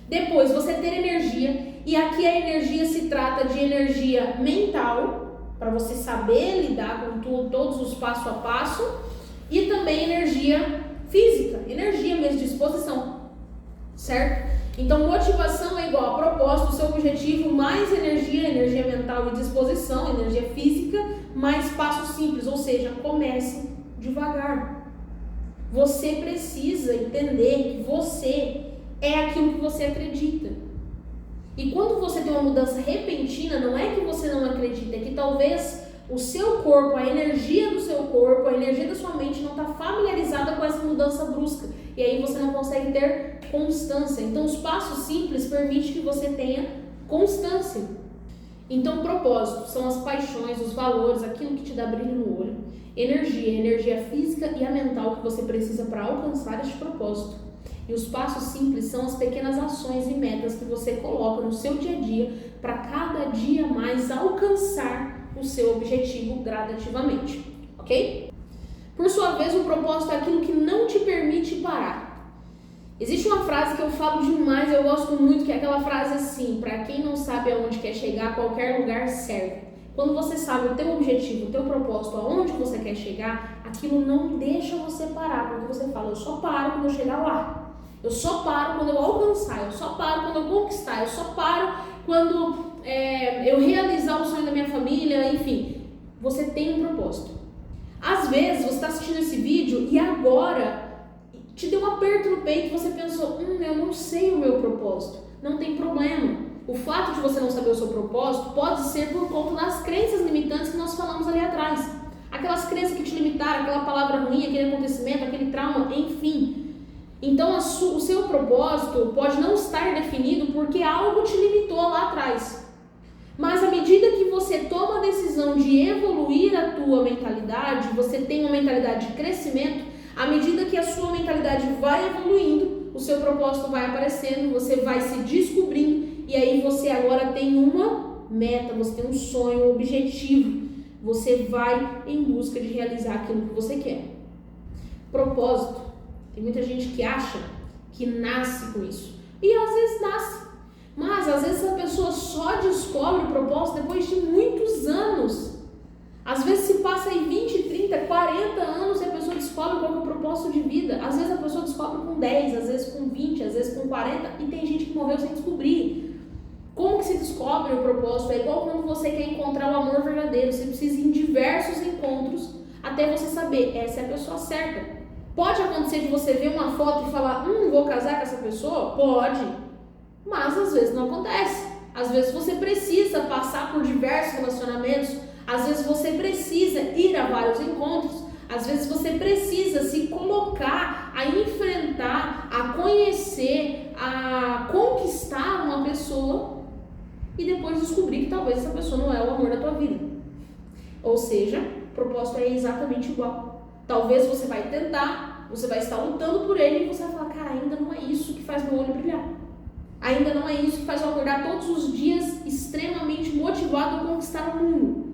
Depois, você ter energia, e aqui a energia se trata de energia mental, para você saber lidar com todos os passo a passo, e também energia física, energia mesmo, disposição, certo? Então, motivação é igual a propósito, seu objetivo, mais energia mental e disposição, energia física, mais passos simples, ou seja, comece devagar. Você precisa entender que você é aquilo que você acredita. E quando você tem uma mudança repentina, não é que você não acredita, é que talvez o seu corpo, a energia do seu corpo, a energia da sua mente não está familiarizada com essa mudança brusca. E aí você não consegue ter constância. Então, os passos simples permitem que você tenha constância. Então, propósito são as paixões, os valores, aquilo que te dá brilho no olho. Energia física e a mental que você precisa para alcançar este propósito. E os passos simples são as pequenas ações e metas que você coloca no seu dia a dia para cada dia mais alcançar o seu objetivo gradativamente, ok? Por sua vez, o propósito é aquilo que não te permite parar. Existe uma frase que eu falo demais, eu gosto muito, que é aquela frase assim, para quem não sabe aonde quer chegar, qualquer lugar serve. Quando você sabe o teu objetivo, o teu propósito, aonde você quer chegar, aquilo não deixa você parar, porque você fala, eu só paro quando eu chegar lá. Eu só paro quando eu alcançar, eu só paro quando eu conquistar, eu só paro quando eu realizar o sonho da minha família, enfim. Você tem um propósito. Às vezes você está assistindo esse vídeo e agora te deu um aperto no peito e você pensou, eu não sei o meu propósito. Não tem problema. O fato de você não saber o seu propósito pode ser por conta das crenças limitantes que nós falamos ali atrás. Aquelas crenças que te limitaram, aquela palavra ruim, aquele acontecimento, aquele trauma, enfim. Então, o seu propósito pode não estar definido porque algo te limitou lá atrás. Mas à medida que você toma a decisão de evoluir a tua mentalidade, você tem uma mentalidade de crescimento, à medida que a sua mentalidade vai evoluindo, o seu propósito vai aparecendo, você vai se descobrindo e aí você agora tem uma meta, você tem um sonho, um objetivo. Você vai em busca de realizar aquilo que você quer. Propósito. Tem muita gente que acha que nasce com isso. E às vezes nasce. Mas às vezes a pessoa só descobre o propósito depois de muitos anos. Às vezes se passa aí 20, 30, 40 anos e a pessoa descobre qual é o propósito de vida. Às vezes a pessoa descobre com 10, às vezes com 20, às vezes com 40 e tem gente que morreu sem descobrir. Como que se descobre o propósito? É igual quando você quer encontrar o amor verdadeiro. Você precisa ir em diversos encontros até você saber, essa é a pessoa certa. Pode acontecer de você ver uma foto e falar, vou casar com essa pessoa? Pode, mas às vezes não acontece. Às vezes você precisa passar por diversos relacionamentos, às vezes você precisa ir a vários encontros, às vezes você precisa se colocar a enfrentar, a conhecer, a conquistar uma pessoa e depois descobrir que talvez essa pessoa não é o amor da tua vida. Ou seja, o propósito é exatamente igual. Talvez você vai tentar, você vai estar lutando por ele e você vai falar, cara, ainda não é isso que faz meu olho brilhar. Ainda não é isso que faz eu acordar todos os dias extremamente motivado a conquistar o mundo.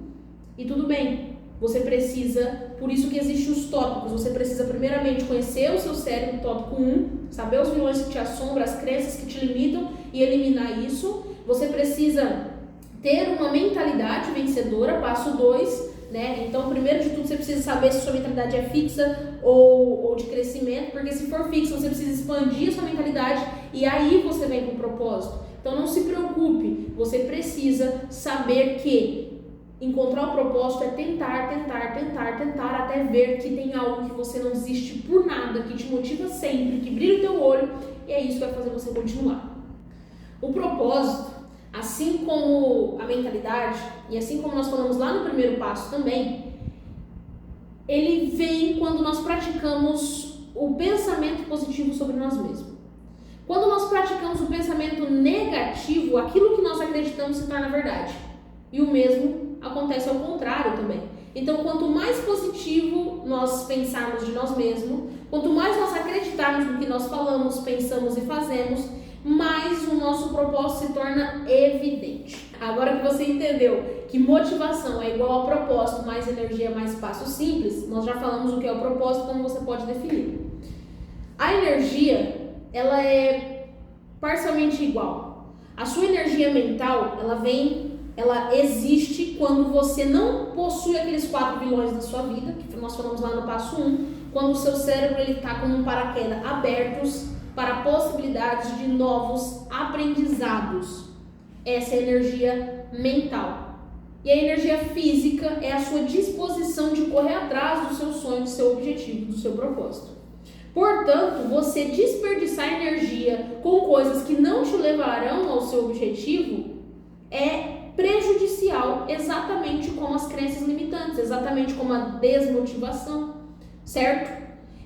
E tudo bem, você precisa, por isso que existem os tópicos, você precisa primeiramente conhecer o seu cérebro, tópico 1, saber os vilões que te assombram, as crenças que te limitam e eliminar isso. Você precisa ter uma mentalidade vencedora, passo 2, né? Então, primeiro de tudo, você precisa saber se sua mentalidade é fixa ou de crescimento, porque se for fixa, você precisa expandir a sua mentalidade e aí você vem com o propósito. Então, não se preocupe, você precisa saber que Encontrar o propósito é tentar até ver que tem algo que você não desiste por nada, que te motiva sempre, que brilha o teu olho, e é isso que vai fazer você continuar. O propósito, assim como a mentalidade, e assim como nós falamos lá no primeiro passo também, ele vem quando nós praticamos o pensamento positivo sobre nós mesmos. Quando nós praticamos o pensamento negativo, aquilo que nós acreditamos se torna verdade. E o mesmo acontece ao contrário também. Então, quanto mais positivo nós pensarmos de nós mesmos, quanto mais nós acreditarmos no que nós falamos, pensamos e fazemos, mais o nosso propósito se torna evidente. Agora que você entendeu que motivação é igual a propósito, mais energia, mais passo simples, nós já falamos o que é o propósito, como você pode definir. A energia, ela é parcialmente igual. A sua energia mental, ela existe quando você não possui aqueles 4 vilões da sua vida, que nós falamos lá no passo 1, quando o seu cérebro está como um paraquedas abertos para possibilidades de novos aprendizados. Essa é a energia mental. E a energia física é a sua disposição de correr atrás do seu sonho, do seu objetivo, do seu propósito. Portanto, você desperdiçar energia com coisas que não te levarão ao seu objetivo é prejudicial, exatamente como as crenças limitantes, exatamente como a desmotivação, certo?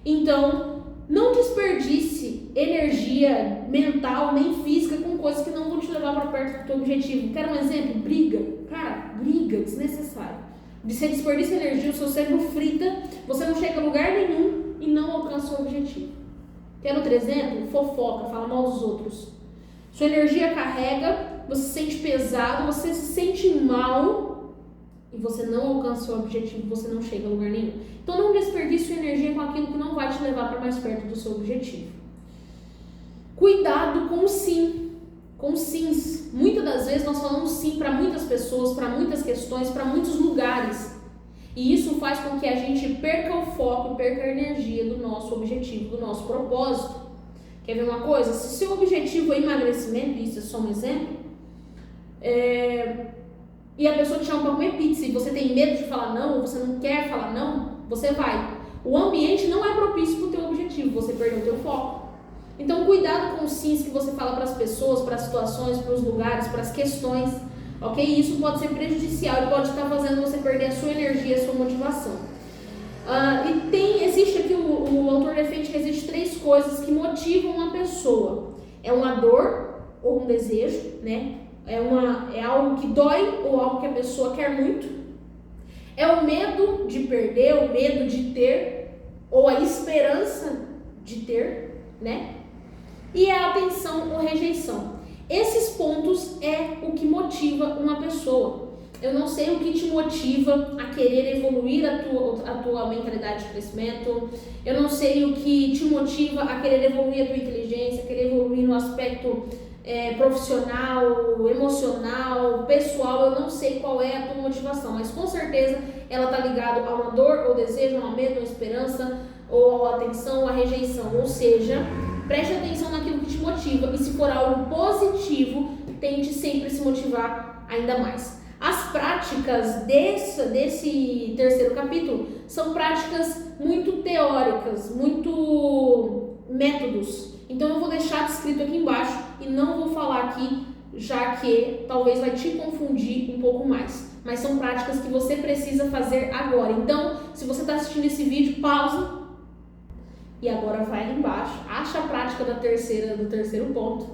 Então, não desperdice energia mental nem física com coisas que não vão te levar para perto do teu objetivo. Quer um exemplo? Briga. Cara, briga desnecessário. Você desperdiça energia, o seu cérebro frita, você não chega a lugar nenhum e não alcança o objetivo. Quer outro exemplo? Fofoca, fala mal dos outros. Sua energia carrega, você se sente pesado, você se sente mal e você não alcança o objetivo, você não chega a lugar nenhum. Então não desperdice sua energia com aquilo que não vai te levar para mais perto do seu objetivo. Cuidado com o sim, com os sims. Muitas das vezes nós falamos sim para muitas pessoas, para muitas questões, para muitos lugares. E isso faz com que a gente perca o foco, perca a energia do nosso objetivo, do nosso propósito. Quer ver uma coisa? Se seu objetivo é emagrecimento, isso é só um exemplo, e a pessoa te chama para comer pizza e você tem medo de falar não, ou você não quer falar não, você vai. O ambiente não é propício para o teu objetivo, você perdeu o teu foco. Então, cuidado com os sims que você fala para as pessoas, para as situações, para os lugares, para as questões, ok? Isso pode ser prejudicial e pode estar fazendo você perder a sua energia, a sua motivação. Existe aqui, o autor defende que existe 3 coisas que motivam uma pessoa. É uma dor ou um desejo, né? É algo que dói ou algo que a pessoa quer muito. É o medo de perder, o medo de ter, ou a esperança de ter, né? E é a atenção ou rejeição. Esses pontos é o que motiva uma pessoa. Eu não sei o que te motiva a querer evoluir a tua mentalidade de crescimento. Eu não sei o que te motiva a querer evoluir a tua inteligência, a querer evoluir no aspecto profissional, emocional, pessoal. Eu não sei qual é a tua motivação, mas com certeza ela está ligada a uma dor ou desejo, a uma medo, a uma esperança, ou a atenção, ou a rejeição. Ou seja, preste atenção naquilo que te motiva e se for algo positivo, tente sempre se motivar ainda mais. As práticas desse terceiro capítulo são práticas muito teóricas, muito métodos. Então eu vou deixar descrito aqui embaixo e não vou falar aqui, já que talvez vai te confundir um pouco mais. Mas são práticas que você precisa fazer agora. Então, se você está assistindo esse vídeo, pausa e agora vai ali embaixo, acha a prática do terceiro ponto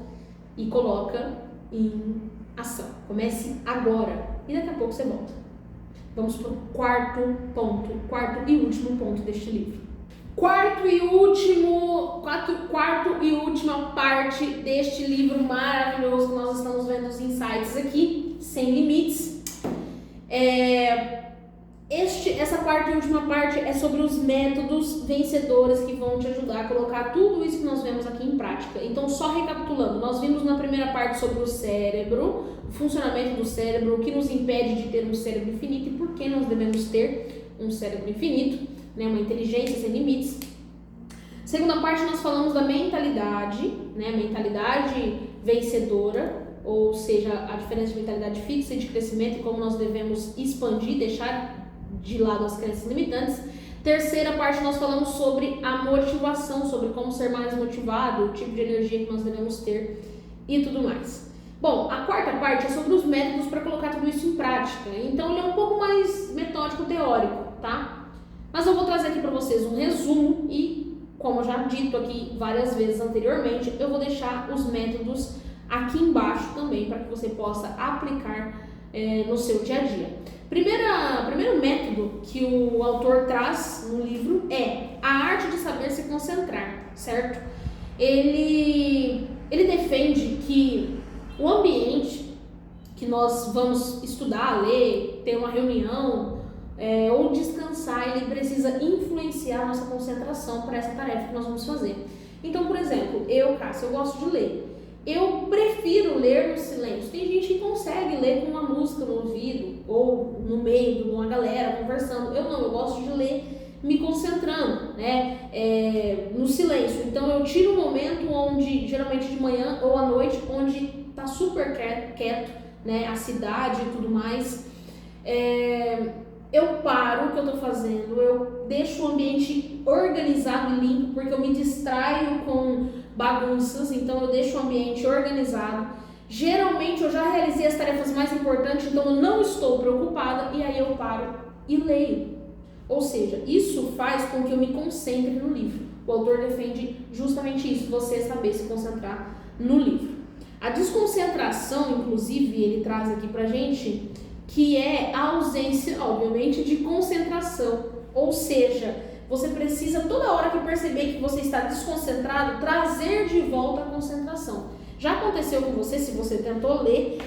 e coloca em ação. Comece agora e daqui a pouco você volta. Vamos para o quarto e último ponto deste livro. Quarto e última parte deste livro maravilhoso que nós estamos vendo os insights aqui, Sem Limites. Essa quarta e última parte é sobre os métodos vencedores que vão te ajudar a colocar tudo isso que nós vemos aqui em prática. Então, só recapitulando, nós vimos na primeira parte sobre o cérebro, o funcionamento do cérebro, o que nos impede de ter um cérebro infinito e por que nós devemos ter um cérebro infinito, né, uma inteligência sem limites. Segunda parte, nós falamos da mentalidade, né, mentalidade vencedora, ou seja, a diferença de mentalidade fixa e de crescimento e como nós devemos expandir, deixar de lado as crenças limitantes. Terceira parte, nós falamos sobre a motivação, sobre como ser mais motivado, o tipo de energia que nós devemos ter e tudo mais. Bom, a quarta parte é sobre os métodos para colocar tudo isso em prática. Então, ele é um pouco mais metódico, teórico, tá? Mas eu vou trazer aqui para vocês um resumo e, como eu já dito aqui várias vezes anteriormente, eu vou deixar os métodos aqui embaixo também para que você possa aplicar no seu dia a dia. Primeiro método que o autor traz no livro é a arte de saber se concentrar, certo? Ele defende que o ambiente que nós vamos estudar, ler, ter uma reunião ou descansar, ele precisa influenciar a nossa concentração para essa tarefa que nós vamos fazer. Então, por exemplo, Cássia, eu gosto de ler. Eu prefiro ler no silêncio. Tem gente que consegue ler com uma música no ouvido ou no meio de uma galera conversando. Eu não, eu gosto de ler me concentrando, né, no silêncio. Então eu tiro um momento onde, geralmente de manhã ou à noite, onde tá super quieto, né, a cidade e tudo mais. Eu paro o que eu tô fazendo, eu deixo o ambiente organizado e limpo, porque eu me distraio com bagunças, então eu deixo o ambiente organizado. Geralmente eu já realizei as tarefas mais importantes, então eu não estou preocupada e aí eu paro e leio. Ou seja, isso faz com que eu me concentre no livro. O autor defende justamente isso, você saber se concentrar no livro. A desconcentração, inclusive, ele traz aqui pra gente, que é a ausência, obviamente, de concentração. Ou seja, você precisa, toda hora que perceber que você está desconcentrado, trazer de volta a concentração. Já aconteceu com você, se você tentou ler,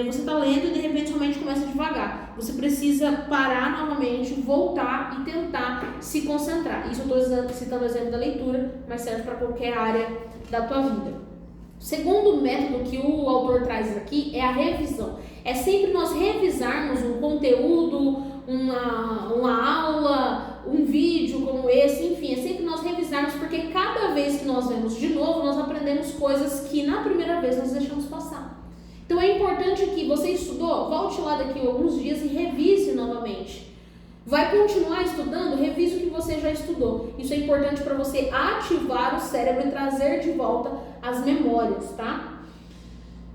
você está lendo e de repente sua mente começa devagar. Você precisa parar novamente, voltar e tentar se concentrar. Isso eu estou citando o exemplo da leitura, mas serve para qualquer área da tua vida. O segundo método que o autor traz aqui é a revisão. É sempre nós revisarmos um conteúdo, uma aula, um vídeo como esse, enfim, é sempre nós revisarmos, porque cada vez que nós vemos de novo, nós aprendemos coisas que na primeira vez nós deixamos passar. Então é importante que você estudou, volte lá daqui a alguns dias e revise novamente. Vai continuar estudando? Revise o que você já estudou. Isso é importante para você ativar o cérebro e trazer de volta as memórias, tá?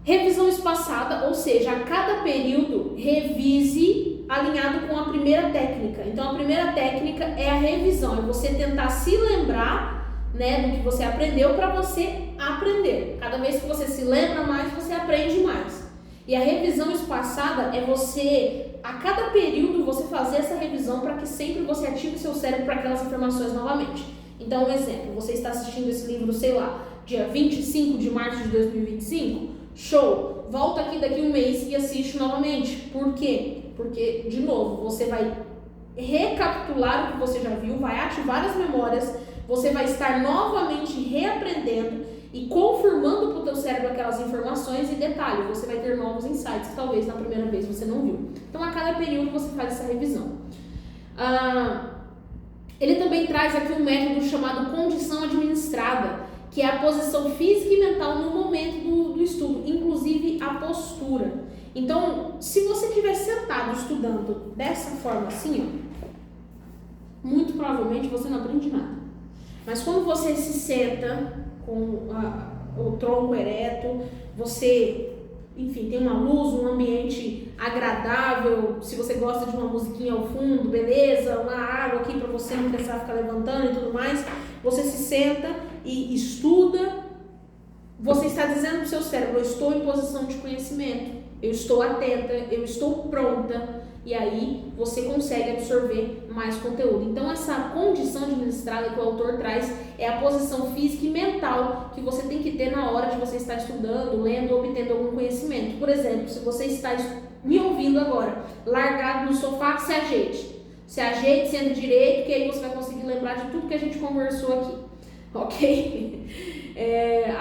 Revisão espaçada, ou seja, a cada período revise alinhado com a primeira técnica. Então a primeira técnica é a revisão, é você tentar se lembrar, né, do que você aprendeu para você aprender. Cada vez que você se lembra mais, você aprende mais. E a revisão espaçada é você, a cada período, você fazer essa revisão para que sempre você ative seu cérebro para aquelas informações novamente. Então, um exemplo, você está assistindo esse livro, sei lá, dia 25 de março de 2025, show! Volta aqui daqui um mês e assiste novamente. Por quê? Porque, de novo, você vai recapitular o que você já viu, vai ativar as memórias, você vai estar novamente reaprendendo e confirmando para o teu cérebro aquelas informações e detalhe, você vai ter novos insights que talvez na primeira vez você não viu. Então, a cada período você faz essa revisão. Ele também traz aqui um método chamado condição administrada, que é a posição física e mental no momento do estudo, inclusive a postura. Então, se você estiver sentado estudando dessa forma assim, ó, muito provavelmente você não aprende nada. Mas quando você se senta com o tronco ereto, você, enfim, tem uma luz, um ambiente agradável, se você gosta de uma musiquinha ao fundo, beleza, uma água aqui para você não precisar ficar levantando e tudo mais, você se senta e estuda, você está dizendo para o seu cérebro, eu estou em posição de conhecimento, eu estou atenta, eu estou pronta, e aí você consegue absorver mais conteúdo. Então essa condição administrada que o autor traz é a posição física e mental que você tem que ter na hora de você estar estudando, lendo ou obtendo algum conhecimento. Por exemplo, se você está me ouvindo agora, largado no sofá, se ajeite, senta direito, que aí você vai conseguir lembrar de tudo que a gente conversou aqui, ok?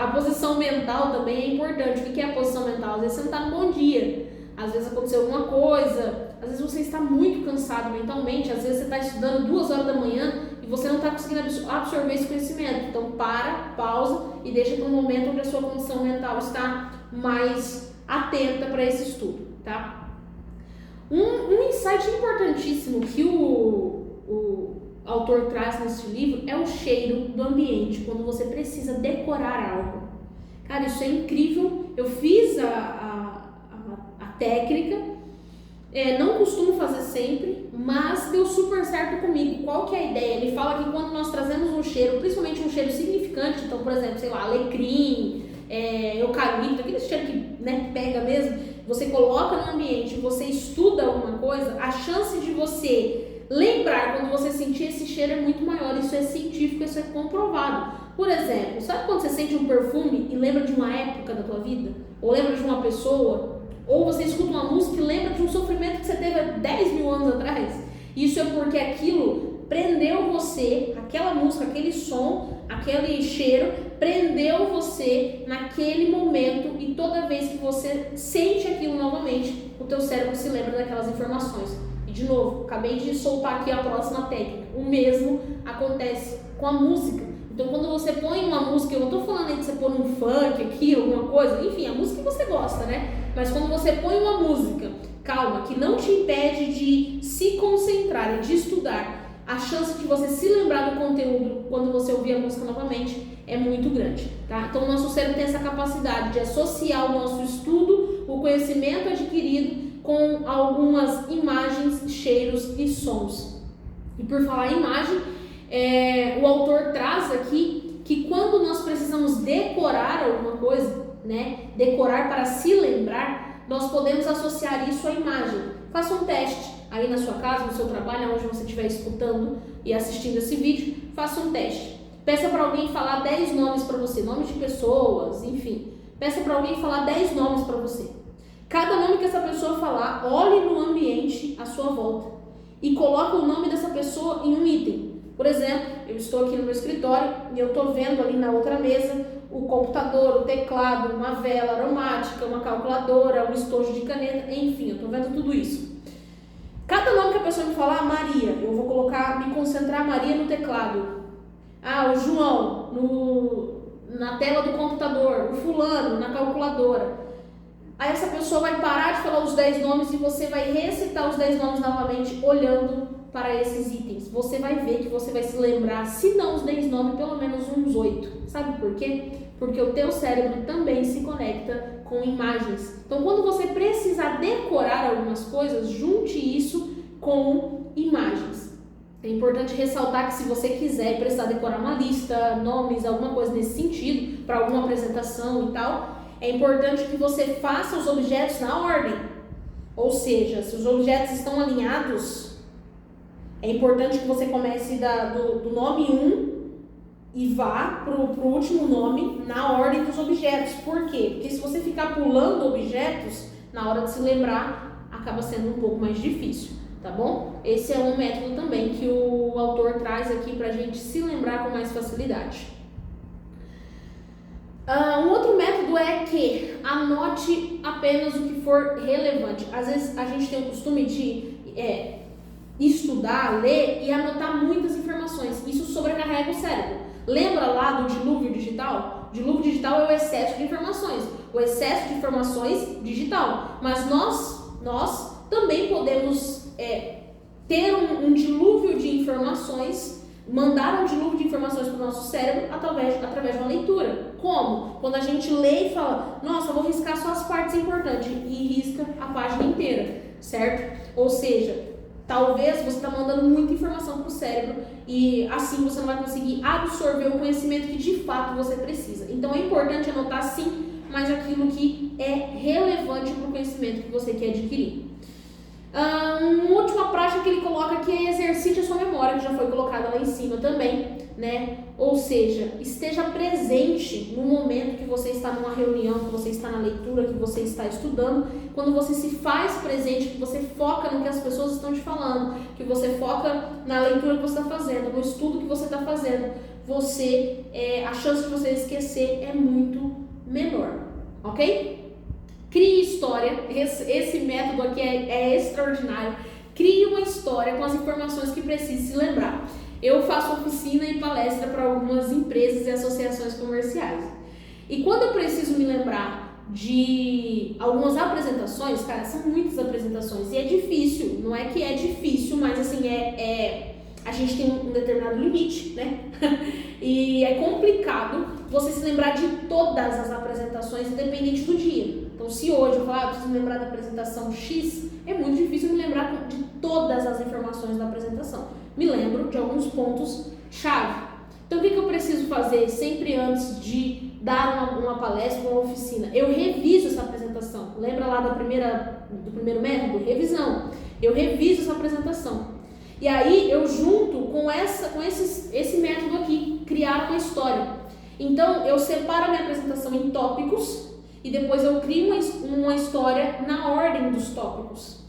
A posição mental também é importante. O que é a posição mental? Às vezes você não está no bom dia, às vezes aconteceu alguma coisa, às vezes você está muito cansado mentalmente, às vezes você está estudando 2 horas da manhã e você não está conseguindo absorver esse conhecimento. Então pausa e deixa para um momento onde a sua condição mental está mais atenta para esse estudo, tá? Um insight importantíssimo que o autor traz nesse livro é o cheiro do ambiente, quando você precisa decorar algo. Cara, isso é incrível. Eu fiz a técnica, não costumo fazer sempre, mas deu super certo comigo. Qual que é a ideia? Ele fala que quando nós trazemos um cheiro, principalmente um cheiro significante, então, por exemplo, sei lá, alecrim, eucalipto, aquele cheiro que, né, pega mesmo, você coloca no ambiente, você estuda alguma coisa, a chance de você lembrar quando você sentir esse cheiro é muito maior. Isso é científico, isso é comprovado. Por exemplo, sabe quando você sente um perfume e lembra de uma época da tua vida? Ou lembra de uma pessoa? Ou você escuta uma música e lembra de um sofrimento que você teve há 10 mil anos atrás? Isso é porque aquilo prendeu você, aquela música, aquele som, aquele cheiro, prendeu você naquele momento, e toda vez que você sente aquilo novamente, o teu cérebro se lembra daquelas informações. E de novo, acabei de soltar aqui a próxima técnica. O mesmo acontece com a música. Então, quando você põe uma música, eu não estou falando aí de você pôr um funk aqui, alguma coisa, enfim, a música que você gosta, né? Mas quando você põe uma música, calma, que não te impede de se concentrar e de estudar, a chance de você se lembrar do conteúdo quando você ouvir a música novamente é muito grande, tá? Então, o nosso cérebro tem essa capacidade de associar o nosso estudo, o conhecimento adquirido, com algumas imagens, cheiros e sons. E por falar em imagem, o autor traz aqui que quando nós precisamos decorar alguma coisa, né, decorar para se lembrar, nós podemos associar isso à imagem. Faça um teste aí na sua casa, no seu trabalho, onde você estiver escutando e assistindo esse vídeo, faça um teste. Peça para alguém falar 10 nomes para você, nomes de pessoas, enfim. Peça para alguém falar 10 nomes para você. Cada nome que essa pessoa falar, olhe no ambiente à sua volta e coloque o nome dessa pessoa em um item. Por exemplo, eu estou aqui no meu escritório e eu estou vendo ali na outra mesa o computador, o teclado, uma vela aromática, uma calculadora, um estojo de caneta, enfim, eu estou vendo tudo isso. Cada nome que a pessoa me falar, Maria, eu vou colocar, me concentrar Maria no teclado. O João na tela do computador, o fulano na calculadora. Aí essa pessoa vai parar de falar os 10 nomes e você vai recitar os 10 nomes novamente, olhando para esses itens. Você vai ver que você vai se lembrar, se não os 10 nomes, pelo menos uns 8. Sabe por quê? Porque o teu cérebro também se conecta com imagens. Então, quando você precisar decorar algumas coisas, junte isso com imagens. É importante ressaltar que se você quiser precisar decorar uma lista, nomes, alguma coisa nesse sentido, para alguma apresentação e tal, é importante que você faça os objetos na ordem. Ou seja, se os objetos estão alinhados, é importante que você comece do nome 1 e vá para o último nome na ordem dos objetos. Por quê? Porque se você ficar pulando objetos, na hora de se lembrar, acaba sendo um pouco mais difícil, tá bom? Esse é um método também que o autor traz aqui para a gente se lembrar com mais facilidade. Um outro método é que anote apenas o que for relevante. Às vezes a gente tem o costume de estudar, ler e anotar muitas informações. Isso sobrecarrega o cérebro. Lembra lá do dilúvio digital? O dilúvio digital é o excesso de informações. O excesso de informações digital. Mas nós também podemos ter um dilúvio de informações, mandar um dilúvio de informações para o nosso cérebro através de uma leitura. Como? Quando a gente lê e fala, nossa, eu vou riscar só as partes importantes, e risca a página inteira, certo? Ou seja, talvez você está mandando muita informação para o cérebro e assim você não vai conseguir absorver o conhecimento que de fato você precisa. Então é importante anotar sim, mas aquilo que é relevante para o conhecimento que você quer adquirir. Uma última prática que ele coloca aqui é exercite a sua memória, que já foi colocada lá em cima também, né? Ou seja, esteja presente no momento que você está numa reunião, que você está na leitura, que você está estudando. Quando você se faz presente, que você foca no que as pessoas estão te falando, que você foca na leitura que você está fazendo, no estudo que você está fazendo, a chance de você esquecer é muito menor, ok? Crie história, esse método aqui é extraordinário. Crie uma história com as informações que precise se lembrar. Eu faço oficina e palestra para algumas empresas e associações comerciais. E quando eu preciso me lembrar de algumas apresentações, cara, são muitas apresentações e é difícil, não é que é difícil, mas assim, a gente tem um determinado limite, né? E é complicado você se lembrar de todas as apresentações, independente do dia. Então, se hoje eu falar, eu preciso me lembrar da apresentação X, é muito difícil me lembrar de todas as informações da apresentação. Me lembro de alguns pontos-chave. Então, o que eu preciso fazer sempre antes de dar uma palestra, uma oficina? Eu reviso essa apresentação. Lembra lá do primeiro método? Revisão. Eu reviso essa apresentação. E aí, eu junto com esse método aqui, criar uma história. Então, eu separo a minha apresentação em tópicos e depois eu crio uma história na ordem dos tópicos.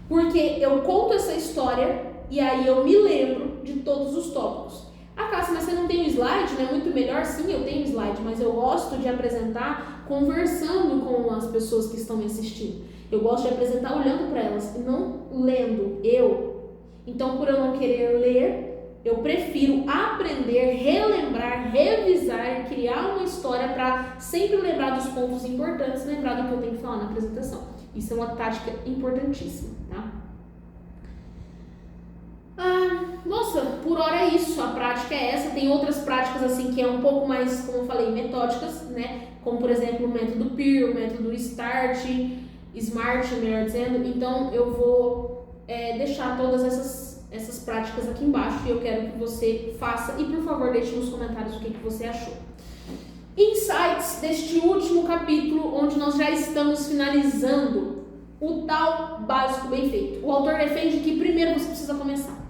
Porque eu conto essa história e aí eu me lembro de todos os tópicos. Ah, Cássia, mas você não tem um slide, né? Muito melhor. Sim, eu tenho um slide, mas eu gosto de apresentar conversando com as pessoas que estão me assistindo. Eu gosto de apresentar olhando para elas e não lendo Então, por eu não querer ler, eu prefiro aprender, relembrar, revisar, criar uma história para sempre lembrar dos pontos importantes, lembrar do que eu tenho que falar na apresentação. Isso é uma tática importantíssima, tá? Nossa, por hora é isso, a prática é essa. Tem outras práticas assim que é um pouco mais, como eu falei, metódicas, né? Como por exemplo o método PEER, o método SMART, melhor dizendo. Então eu vou deixar todas essas práticas aqui embaixo e eu quero que você faça e por favor deixe nos comentários o que você achou. Insights deste último capítulo, onde nós já estamos finalizando o tal básico bem feito. O autor defende que primeiro você precisa começar.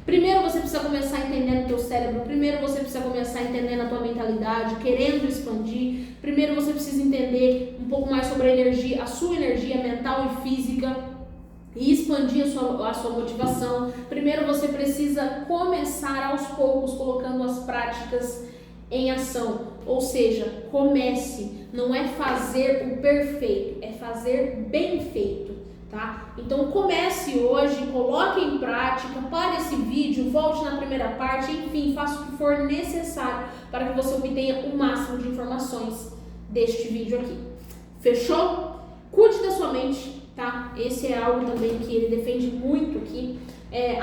Primeiro você precisa começar entendendo o teu cérebro, primeiro você precisa começar entendendo a tua mentalidade, querendo expandir, primeiro você precisa entender um pouco mais sobre a sua energia mental e física e expandir a sua motivação. Primeiro você precisa começar aos poucos colocando as práticas em ação, ou seja, comece, não é fazer o perfeito, é fazer bem feito, tá? Então comece hoje, coloque em prática, pare esse vídeo, volte na primeira parte, enfim, faça o que for necessário para que você obtenha o máximo de informações deste vídeo aqui. Fechou? Cuide da sua mente, tá? Esse é algo também que ele defende muito aqui,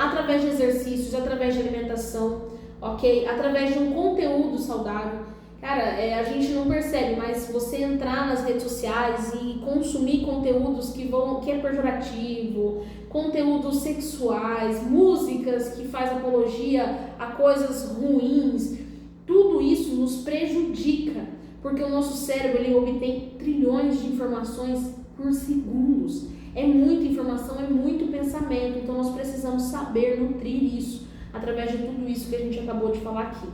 através de exercícios, através de alimentação, ok? Através de um conteúdo saudável. Cara, a gente não percebe, mas você entrar nas redes sociais e consumir conteúdos que é pejorativo, conteúdos sexuais, músicas que faz apologia a coisas ruins, tudo isso nos prejudica, porque o nosso cérebro ele obtém trilhões de informações por segundos. É muita informação, é muito pensamento, então nós precisamos saber nutrir isso através de tudo isso que a gente acabou de falar aqui,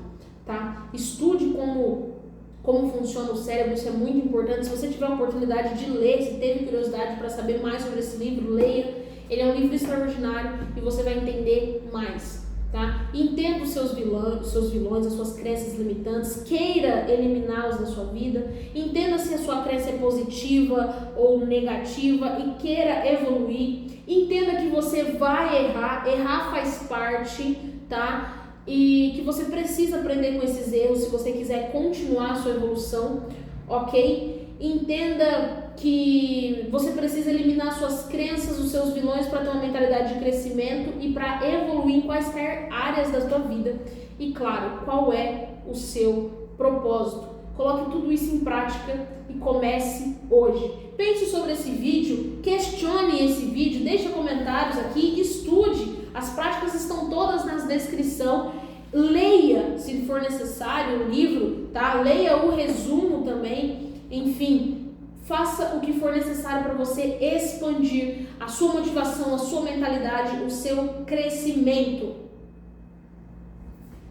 tá? Estude como funciona o cérebro, isso é muito importante. Se você tiver a oportunidade de ler, se teve curiosidade para saber mais sobre esse livro, leia. Ele é um livro extraordinário e você vai entender mais, tá? Entenda os seus vilões, as suas crenças limitantes, queira eliminá-los da sua vida, entenda se a sua crença é positiva ou negativa e queira evoluir. Entenda que você vai errar faz parte, tá? E que você precisa aprender com esses erros se você quiser continuar a sua evolução, ok? Entenda que você precisa eliminar suas crenças, os seus vilões para ter uma mentalidade de crescimento e para evoluir em quaisquer áreas da sua vida. E claro, qual é o seu propósito? Coloque tudo isso em prática e comece hoje. Pense sobre esse vídeo, questione esse vídeo, deixe comentários aqui, estude. As práticas estão todas na descrição. Leia, se for necessário, o livro, tá? Leia o resumo também. Enfim, faça o que for necessário para você expandir a sua motivação, a sua mentalidade, o seu crescimento.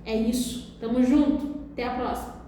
É isso. Tamo junto. Até a próxima.